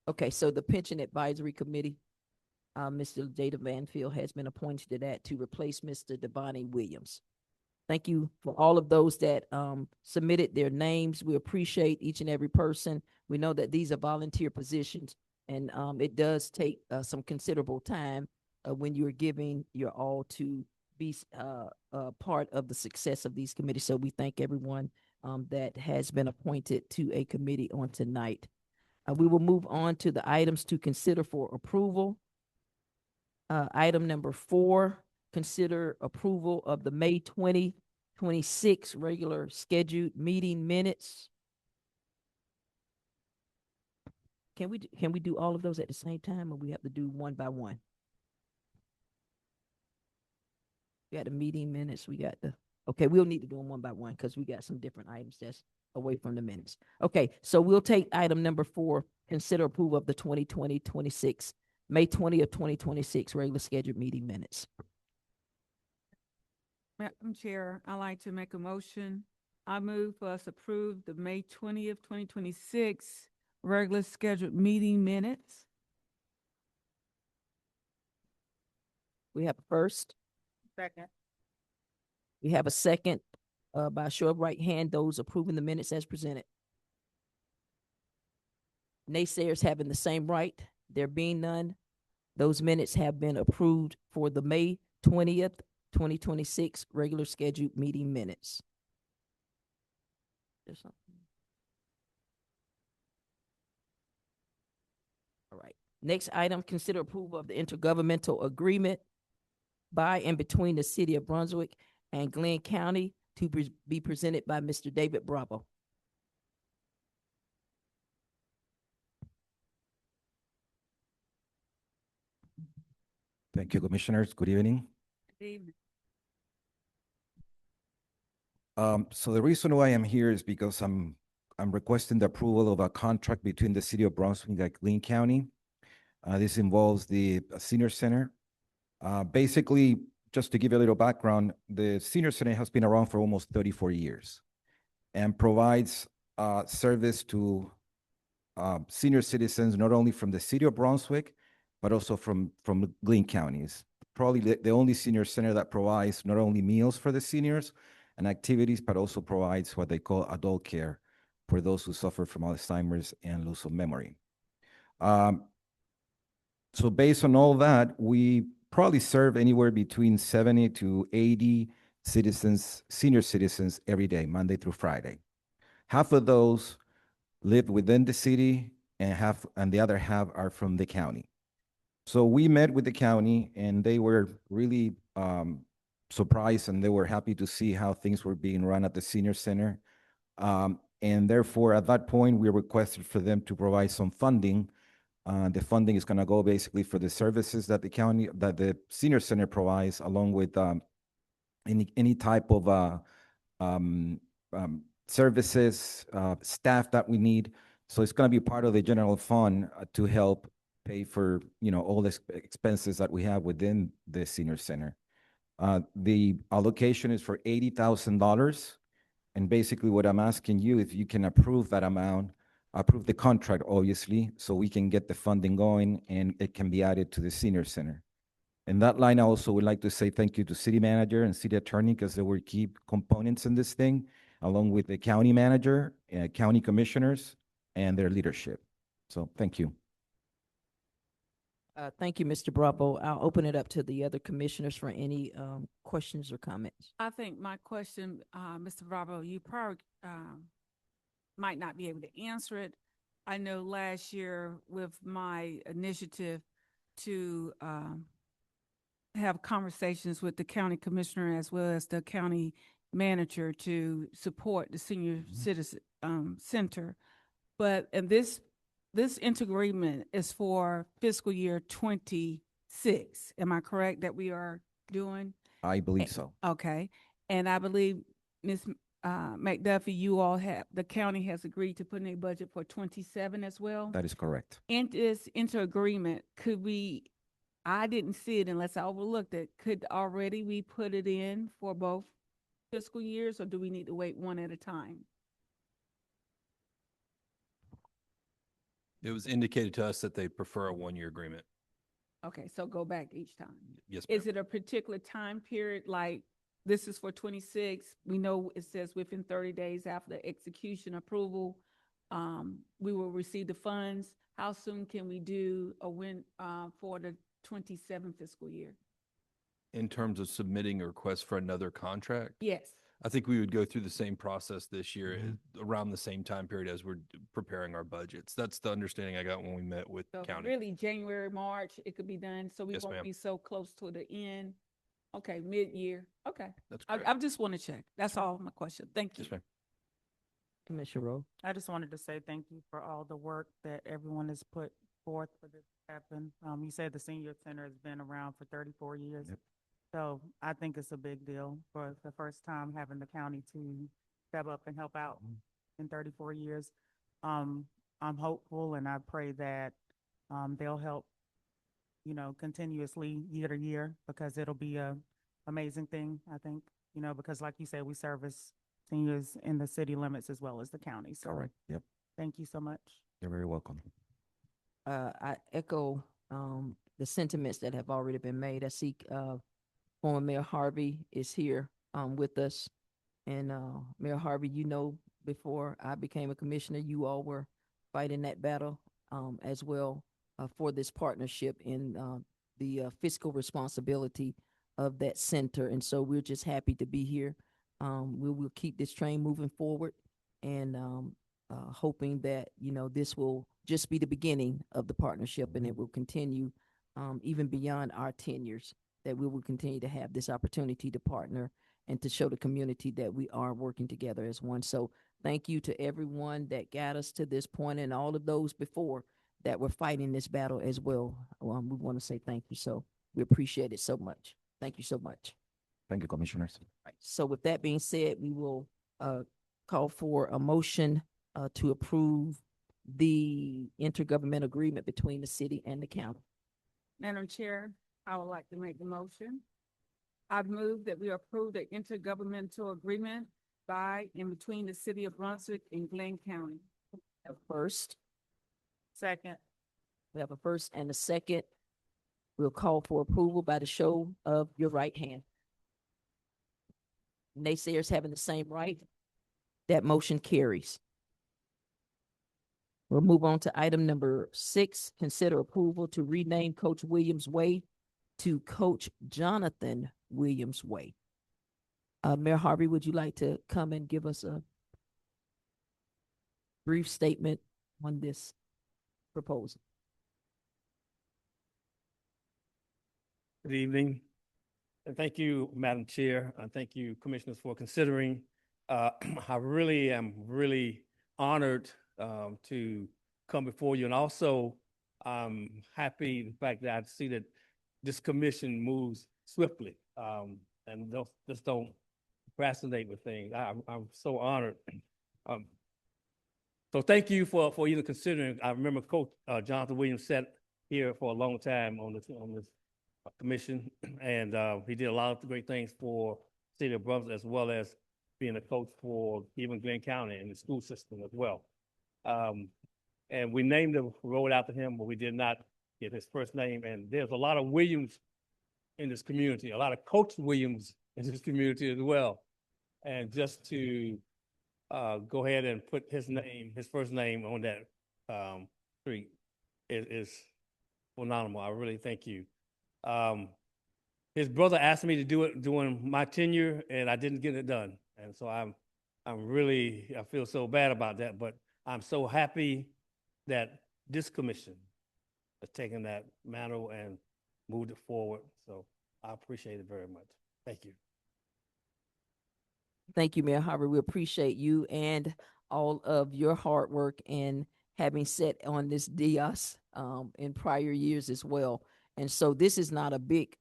Okay, so the Pension Advisory Committee, Mr. Jada Banfield has been appointed to that to replace Mr. Devontae Williams. Thank you for all of those that submitted their names. We appreciate each and every person. We know that these are volunteer positions, and it does take some considerable time when you're giving your all to be part of the success of these committees. So we thank everyone that has been appointed to a committee on tonight. We will move on to the items to consider for approval. Item number 4, consider approval of the May 2026 regular scheduled meeting minutes. Can we do all of those at the same time, or we have to do one by one? We got the meeting minutes, okay, we'll need to do them one by one because we got some different items that's away from the minutes. Okay, so we'll take item number 4, consider approval of the 2026 May 20th, 2026 regular scheduled meeting minutes.
Madam Chair, I'd like to make a motion. I move for us approve the May 20th, 2026 regular scheduled meeting minutes.
We have a first,
Second.
we have a second, by show of right hand, those approving the minutes as presented. Naysayers having the same right, there being none, those minutes have been approved for the May 20th, 2026 regular scheduled meeting minutes. There's something. All right. Next item, consider approval of the intergovernmental agreement by and between the City of Brunswick and Glenn County to be presented by Mr. David Bravo.
Thank you, Commissioners. Good evening.
Good evening.
So the reason why I'm here is because I'm requesting the approval of a contract between the City of Brunswick and Glenn County. This involves the Senior Center. Basically, just to give you a little background, the Senior Center has been around for almost 34 years and provides service to senior citizens, not only from the City of Brunswick, but also from Glenn County. It's probably the only senior center that provides not only meals for the seniors and activities, but also provides what they call adult care for those who suffer from Alzheimer's and loss of memory. So based on all that, we probably serve anywhere between 70 to 80 citizens, senior citizens every day, Monday through Friday. Half of those live within the city and the other half are from the county. So we met with the county and they were really surprised and they were happy to see how things were being run at the senior center. And therefore, at that point, we requested for them to provide some funding. The funding is going to go basically for the services that the senior center provides, along with any type of services, staff that we need. So it's going to be part of the general fund to help pay for, all the expenses that we have within the senior center. The allocation is for $80,000. And basically what I'm asking you, if you can approve that amount, approve the contract, obviously, so we can get the funding going and it can be added to the senior center. In that line, I also would like to say thank you to city manager and city attorney because they were key components in this thing, along with the county manager, county commissioners, and their leadership. So thank you.
Thank you, Mr. Bravo. I'll open it up to the other commissioners for any questions or comments.
I think my question, Mr. Bravo, you probably might not be able to answer it. I know last year with my initiative to have conversations with the county commissioner as well as the county manager to support the senior citizen center. But in this interagreement is for fiscal year 26. Am I correct that we are doing?
I believe so.
Okay. And I believe, Ms. McDuffie, the county has agreed to put in a budget for 27 as well?
That is correct.
In this interagreement, I didn't see it unless I overlooked it. Could already we put it in for both fiscal years, or do we need to wait one at a time?
It was indicated to us that they prefer a one-year agreement.
Okay, so go back each time.
Yes, ma'am.
Is it a particular time period, like this is for 26? We know it says within 30 days after execution approval, we will receive the funds. How soon can we do a win, for the 27 fiscal year?
In terms of submitting a request for another contract,
Yes.
I think we would go through the same process this year around the same time period as we're preparing our budgets. That's the understanding I got when we met with
So
county.
really January, March, it could be done, so we
Yes,
won't
ma'am.
be so close to the end. Okay, mid-year, okay.
That's
I
correct.
just want to check. That's all my question. Thank you.
Yes, ma'am.
Commissioner Rowe.
I just wanted to say thank you for all the work that everyone has put forth for this to happen. You said the senior center has been around for 34 years.
Yep.
So I think it's a big deal for the first time having the county to step up and help out in 34 years. I'm hopeful and I pray that, they'll help, you know, continuously year to year, because it'll be a amazing thing, I think, you know, because like you said, we service seniors in the city limits as well as the county. So
Correct. Yep.
thank you so much.
You're very welcome.
I echo the sentiments that have already been made. I see former Mayor Harvey is here with us. And Mayor Harvey, you know, before I became a commissioner, you all were fighting that battle as well for this partnership in the fiscal responsibility of that center. And so we're just happy to be here. We will keep this train moving forward and hoping that, you know, this will just be the beginning of the partnership and it will continue even beyond our tenures, that we will continue to have this opportunity to partner and to show the community that we are working together as one. So thank you to everyone that got us to this point and all of those before that were fighting this battle as well. We want to say thank you. So we appreciate it so much. Thank you so much.
Thank you, commissioners.
Right. So with that being said, we will call for a motion to approve the intergovernmental agreement between the city and the county.
Madam Chair, I would like to make the motion. I've moved that we approve the intergovernmental agreement by and between the city of Brunswick and Glenn County.
First,
Second.
we have a first and a second. We'll call for approval by the show of your right hand. Naysayers having the same right. That motion carries. We'll move on to item number 6, consider approval to rename Coach Williams Way to Coach Jonathan Williams Way. Mayor Harvey, would you like to come and give us a brief statement on this proposal?
Good evening. And thank you, Madam Chair. And thank you, Commissioners, for considering. I really am honored to come before you. And also, I'm happy the fact that I see that this commission moves swiftly and just don't procrastinate with things. I'm so honored. So thank you for even considering. I remember Coach Jonathan Williams sat here for a long time on this commission, and he did a lot of great things for the city of Brunswick, as well as being a coach for even Glenn County and the school system as well. And we named the road after him, but we did not get his first name. And there's a lot of Williams in this community, a lot of Coach Williams in this community as well. And just to go ahead and put his first name on that street is phenomenal. I really thank you. His brother asked me to do it during my tenure, and I didn't get it done. And so I feel so bad about that, but I'm so happy that this commission has taken that mantle and moved it forward. So I appreciate it very much. Thank you.
Thank you, Mayor Harvey. We appreciate you and all of your hard work in having sat on this DIOS in prior years as well. And so this is not a big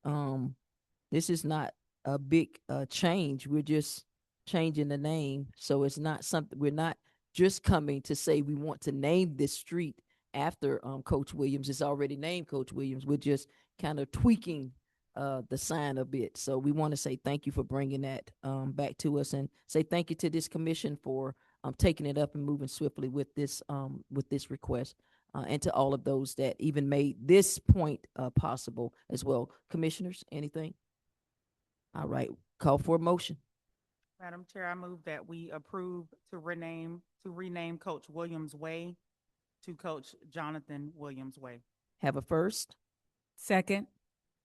change. We're just changing the name. So it's not something, we're not just coming to say we want to name this street after Coach Williams. It's already named Coach Williams. We're just kind of tweaking the sign a bit. So we want to say thank you for bringing that back to us, and say thank you to this commission for taking it up and moving swiftly with this request. and to all of those that even made this point possible as well. Commissioners, anything? All right, call for a motion.
Madam Chair, I move that we approve to rename Coach Williams Way to Coach Jonathan Williams Way.
Have a first,
Second.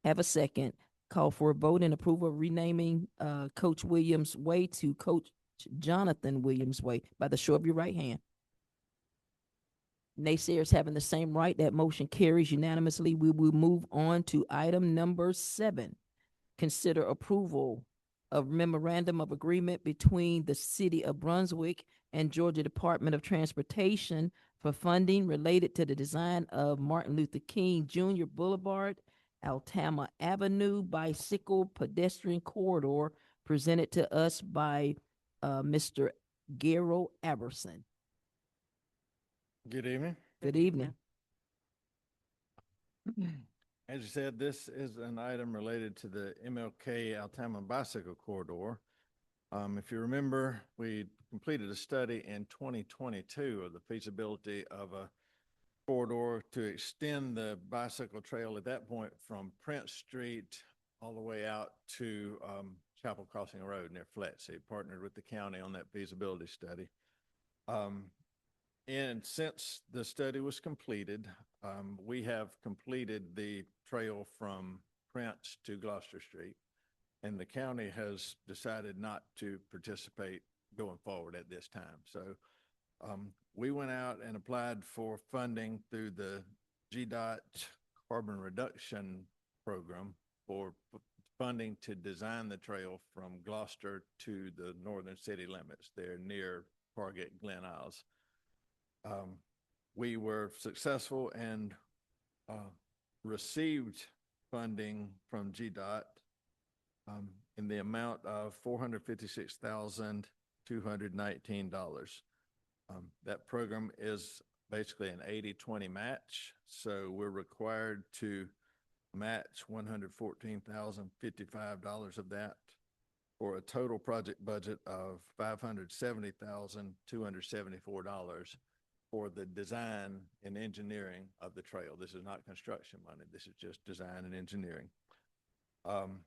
have a second. Call for a vote in approval of renaming Coach Williams Way to Coach Jonathan Williams Way by the show of your right hand. Naysayers having the same right, that motion carries unanimously. We will move on to item number 7. Consider approval of memorandum of agreement between the City of Brunswick and Georgia Department of Transportation for funding related to the design of Martin Luther King Jr. Boulevard, Altama Avenue Bicycle Pedestrian Corridor, presented to us by Mr. Garo Aberson.
Good evening.
Good evening.
As you said, this is an item related to the MLK Altama Bicycle Corridor. If you remember, we completed a study in 2022 of the feasibility of a corridor to extend the bicycle trail at that point from Prince Street all the way out to Chapel Crossing Road near Fletsey. Partnered with the county on that feasibility study. And since the study was completed, we have completed the trail from Prince to Gloucester Street, and the county has decided not to participate going forward at this time. So we went out and applied for funding through the GDOT Carbon Reduction Program for funding to design the trail from Gloucester to the northern city limits there near Target Glen Isles. We were successful and received funding from GDOT in the amount of $456,219. That program is basically an 80-20 match, so we're required to match $114,055 of that for a total project budget of $570,274 for the design and engineering of the trail. This is not construction money. This is just design and engineering. Going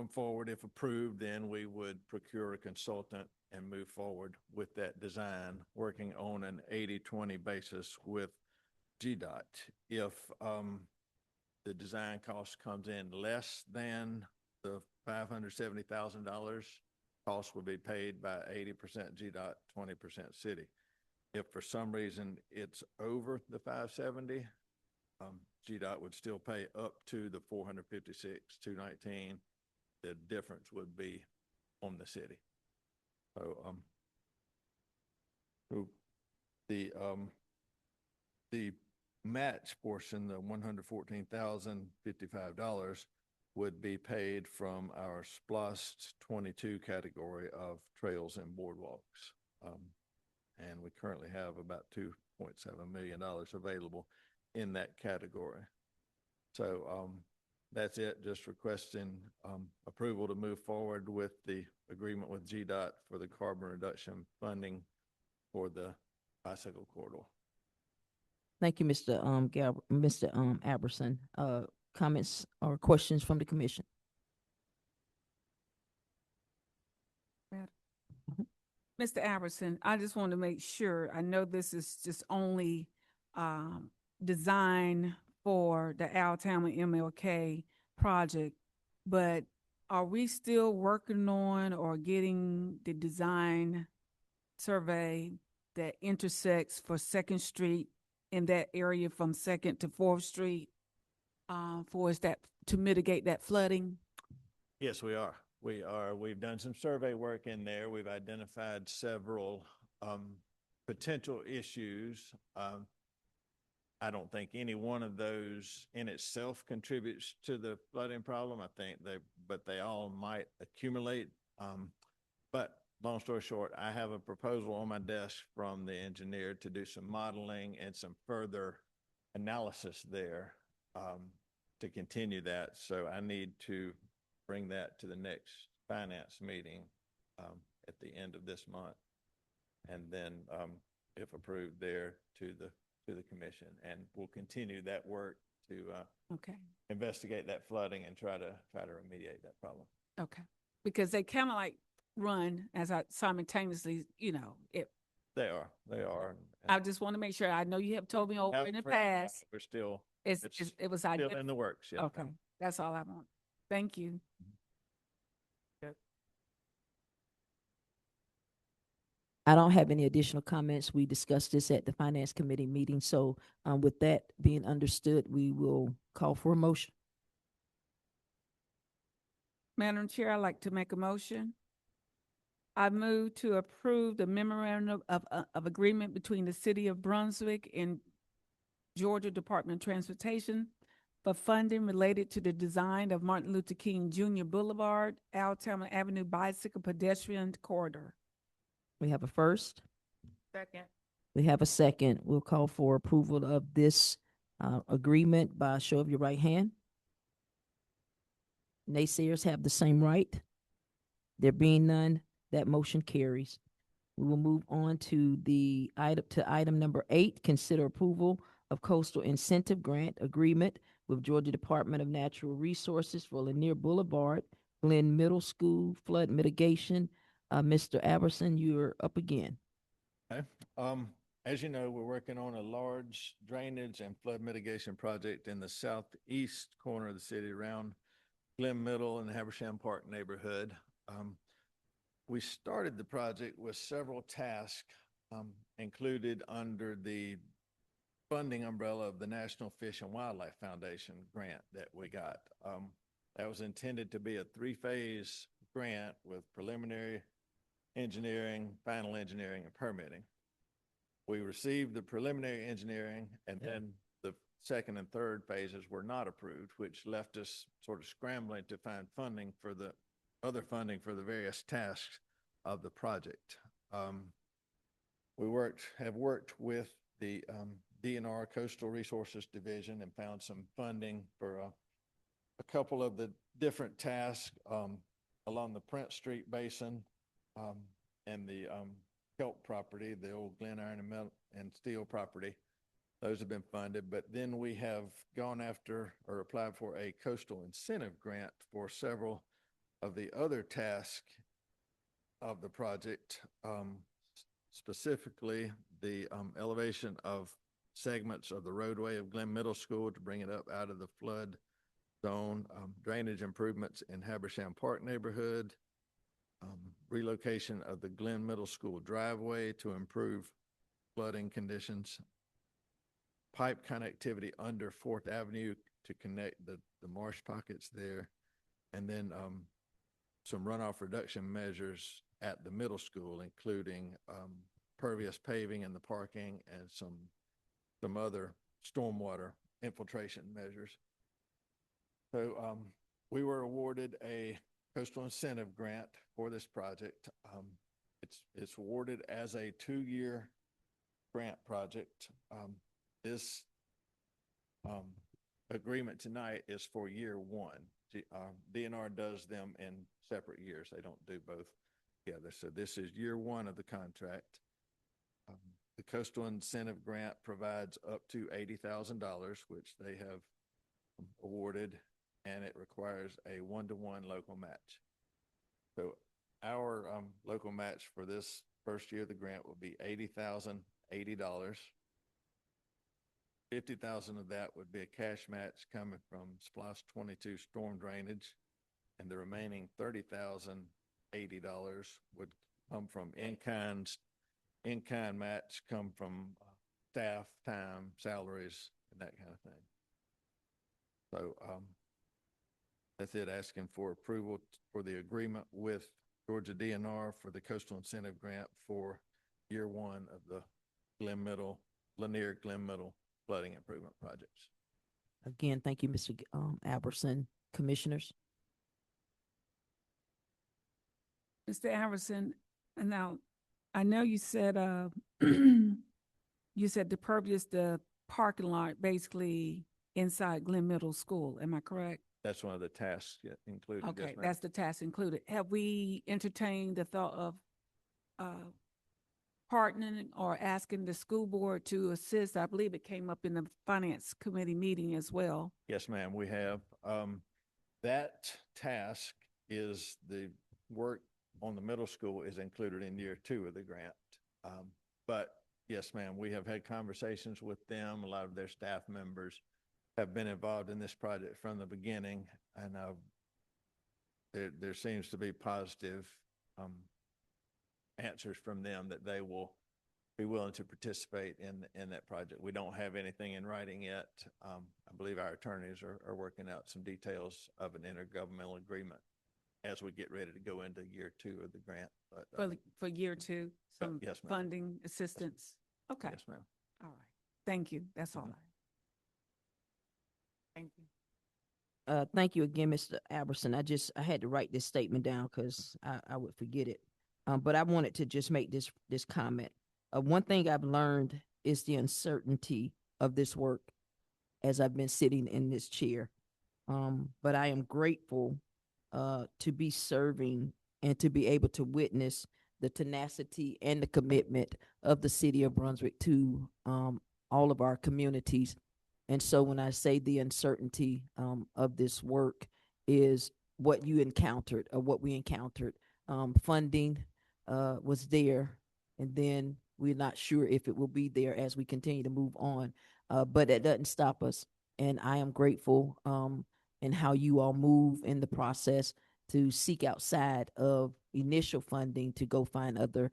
forward, if approved, then we would procure a consultant and move forward with that design, working on an 80-20 basis with GDOT. If the design cost comes in less than the $570,000, costs will be paid by 80% GDOT, 20% city. If for some reason it's over the 570, GDOT would still pay up to the 456,219. The difference would be on the city. So, the match portion, the $114,055, would be paid from our SPLOST 22 category of trails and boardwalks. And we currently have about $2.7 million available in that category. So that's it, just requesting approval to move forward with the agreement with GDOT for the carbon reduction funding for the bicycle corridor.
Thank you, Mr. Aberson. Comments or questions from the commission?
Mr. Aberson, I just want to make sure, I know this is just only design for the Altama MLK project, but are we still working on or getting the design survey that intersects for 2nd Street in that area from 2nd to 4th Street for us that to mitigate that flooding?
Yes, we are. We've done some survey work in there. We've identified several potential issues. I don't think any one of those in itself contributes to the flooding problem. I think but they all might accumulate. But long story short, I have a proposal on my desk from the engineer to do some modeling and some further analysis there to continue that. So I need to bring that to the next finance meeting at the end of this month. And then if approved there, to the to the commission, and we'll continue that work to
Okay,
investigate that flooding and try to remediate that problem.
okay. Because they kind of like run as I simultaneously, it,
They are. and
I just want to make sure, I know you have told me over
haven't
in the
figured it out.
past,
We're still,
it was,
still in the works, yes.
okay, that's all I want. Thank you.
I don't have any additional comments. We discussed this at the Finance Committee meeting. So with that being understood, we will call for a motion.
Madam Chair, I'd like to make a motion. I move to approve the memorandum of agreement between the City of Brunswick and Georgia Department of Transportation for funding related to the design of Martin Luther King Jr. Boulevard, Alabama Avenue Bicycle Pedestrian Corridor.
We have a first.
Second.
We have a second. We'll call for approval of this agreement by a show of your right hand. Naysayers have the same right. There being none, that motion carries. We will move on to item number 8, consider approval of coastal incentive grant agreement with Georgia Department of Natural Resources for Lanier Boulevard, Glenn Middle School flood mitigation. Mr. Aberson, you're up again.
Okay. As you know, we're working on a large drainage and flood mitigation project in the southeast corner of the city around Glen Middle and the Habersham Park neighborhood. We started the project with several tasks included under the funding umbrella of the National Fish and Wildlife Foundation grant that we got. That was intended to be a 3-phase grant with preliminary engineering, final engineering, and permitting. We received the preliminary engineering, and then the second and third phases were not approved, which left us sort of scrambling to find funding for the other various tasks of the project. We have worked with the DNR Coastal Resources Division and found some funding for a couple of the different tasks along the Prince Street Basin and the Kelp property, the old Glen Iron and Metal and Steel property. Those have been funded, but then we have gone after or applied for a coastal incentive grant for several of the other tasks of the project, specifically the elevation of segments of the roadway of Glen Middle School to bring it up out of the flood zone, drainage improvements in Habersham Park neighborhood, relocation of the Glen Middle School driveway to improve flooding conditions, pipe connectivity under 4th Avenue to connect the marsh pockets there, and then some runoff reduction measures at the middle school, including pervious paving in the parking and some other stormwater infiltration measures. So we were awarded a coastal incentive grant for this project. It's awarded as a 2-year grant project. This agreement tonight is for year 1. DNR does them in separate years. They don't do both together. So this is year 1 of the contract. The coastal incentive grant provides up to $80,000, which they have awarded, and it requires a 1-to-1 local match. So our local match for this first year of the grant will be $80,080. $50,000 of that would be a cash match coming from SPLOST 22 storm drainage, and the remaining $30,080 would come from in-kind match, come from staff time, salaries, and that kind of thing. So that's it, asking for approval for the agreement with Georgia DNR for the coastal incentive grant for year 1 of the Lanier Glen Middle flooding improvement projects.
Again, thank you, Mr. Aberson. Commissioners?
Mr. Aberson, and now, I know you said, you said the pervious, the parking lot, basically inside Glen Middle School. Am I correct?
That's one of the tasks included.
Okay,
yes, ma'am.
that's the task included. Have we entertained the thought of partnering or asking the school board to assist. I believe it came up in the finance committee meeting as well.
Yes, ma'am, we have. That task is the work on the middle school is included in year 2 of the grant. But yes, ma'am, we have had conversations with them. A lot of their staff members have been involved in this project from the beginning, and there seems to be positive answers from them that they will be willing to participate in that project. We don't have anything in writing yet. I believe our attorneys are working out some details of an intergovernmental agreement as we get ready to go into year 2 of the grant. But,
For year 2, some
yes, ma'am.
funding assistance. Okay,
yes, ma'am.
all right. Thank you. That's all.
Mhm.
Thank you.
Thank you again, Mr. Albertson. I had to write this statement down because I would forget it. But I wanted to just make this comment. One thing I've learned is the uncertainty of this work as I've been sitting in this chair. But I am grateful to be serving and to be able to witness the tenacity and the commitment of the city of Brunswick to all of our communities. And so when I say the uncertainty of this work is what you encountered or what we encountered. Funding was there, and then we're not sure if it will be there as we continue to move on. But it doesn't stop us. And I am grateful in how you all move in the process to seek outside of initial funding to go find other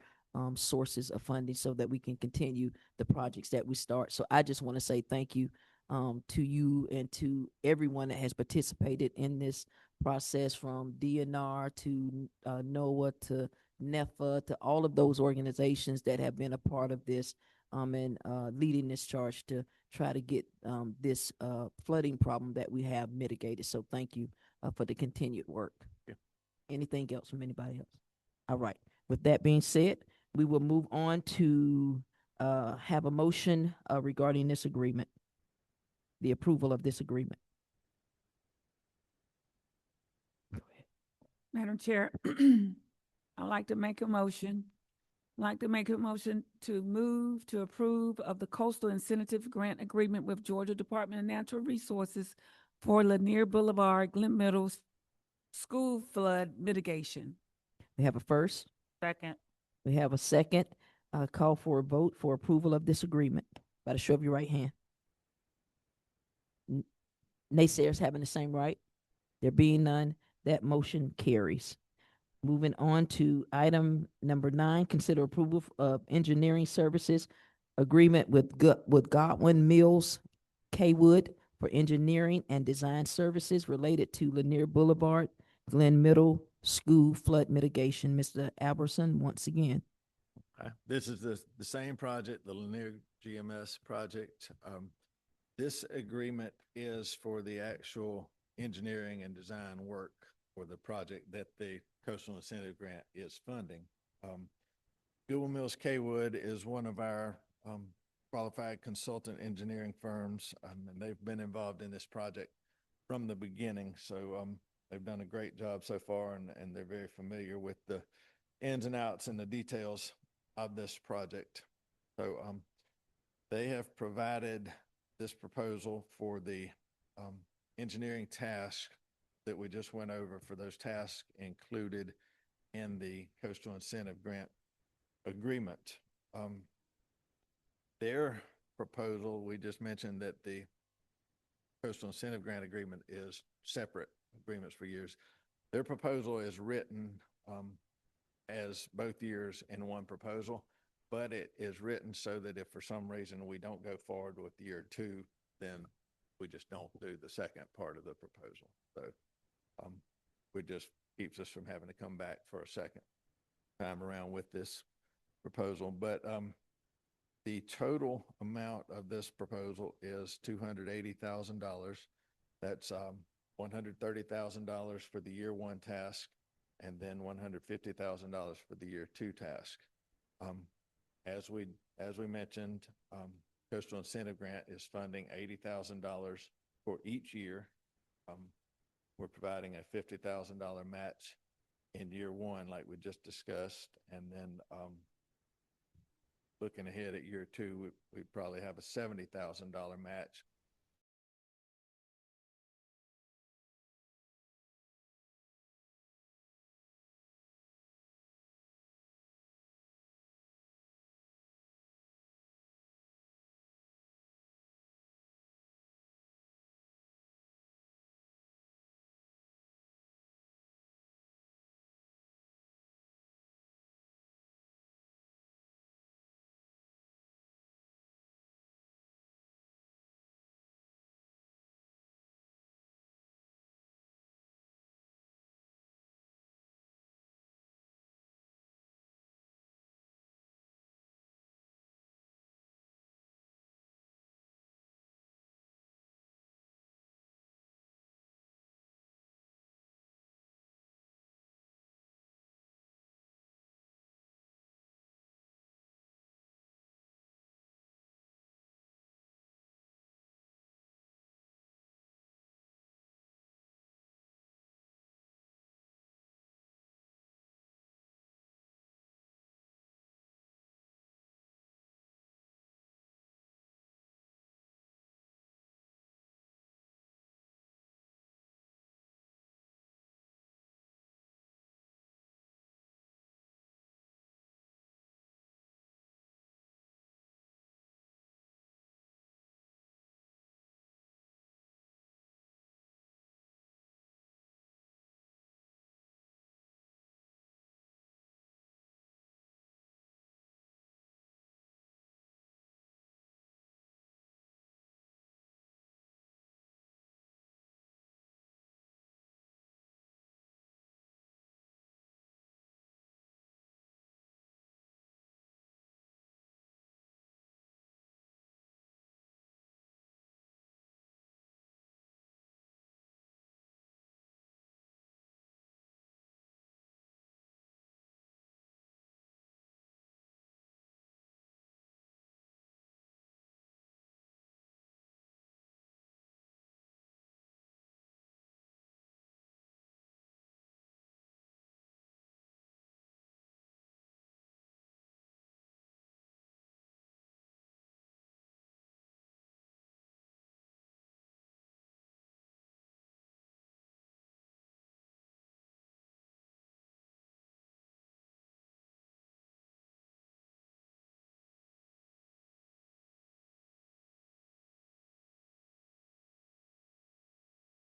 sources of funding so that we can continue the projects that we start. So I just want to say thank you to you and to everyone that has participated in this process, from DNR to NOAA to NEFA to all of those organizations that have been a part of this and leading this charge to try to get this flooding problem that we have mitigated. So thank you for the continued work.
Yeah.
Anything else from anybody else? All right. With that being said, we will move on to have a motion regarding this agreement, the approval of this agreement. Go ahead.
Madam Chair, I'd like to make a motion. I'd like to make a motion to move to approve of the Coastal Incentive Grant Agreement with Georgia Department of Natural Resources for Lanier Boulevard, Glen Meadows School Flood Mitigation.
We have a first.
Second.
We have a second. Call for a vote for approval of this agreement by the show of your right hand. Naysayers having the same right? There being none, that motion carries. Moving on to item number 9, consider approval of engineering services agreement with Godwin Mills Kaywood for engineering and design services related to Lanier Boulevard, Glen Middle School flood mitigation. Mr. Albertson, once again.
This is the same project, the Lanier GMS project. This agreement is for the actual engineering and design work for the project that the Coastal Incentive Grant is funding. Godwin Mills Kaywood is one of our qualified consultant engineering firms, and they've been involved in this project from the beginning. So they've done a great job so far, and they're very familiar with the ins and outs and the details of this project. So they have provided this proposal for the engineering task that we just went over. For those tasks included in the Coastal Incentive Grant Agreement. Their proposal, we just mentioned that the Coastal Incentive Grant Agreement is separate agreements for years. Their proposal is written as both years in one proposal, but it is written so that if for some reason we don't go forward with year 2, then we just don't do the second part of the proposal. So it just keeps us from having to come back for a second time around with this proposal. But the total amount of this proposal is $280,000. That's $130,000 for the year 1 task, and then $150,000 for the year 2 task. As we mentioned, Coastal Incentive Grant is funding $80,000 for each year. We're providing a $50,000 match in year 1, like we just discussed, and then looking ahead at year two, we'd probably have a $70,000 match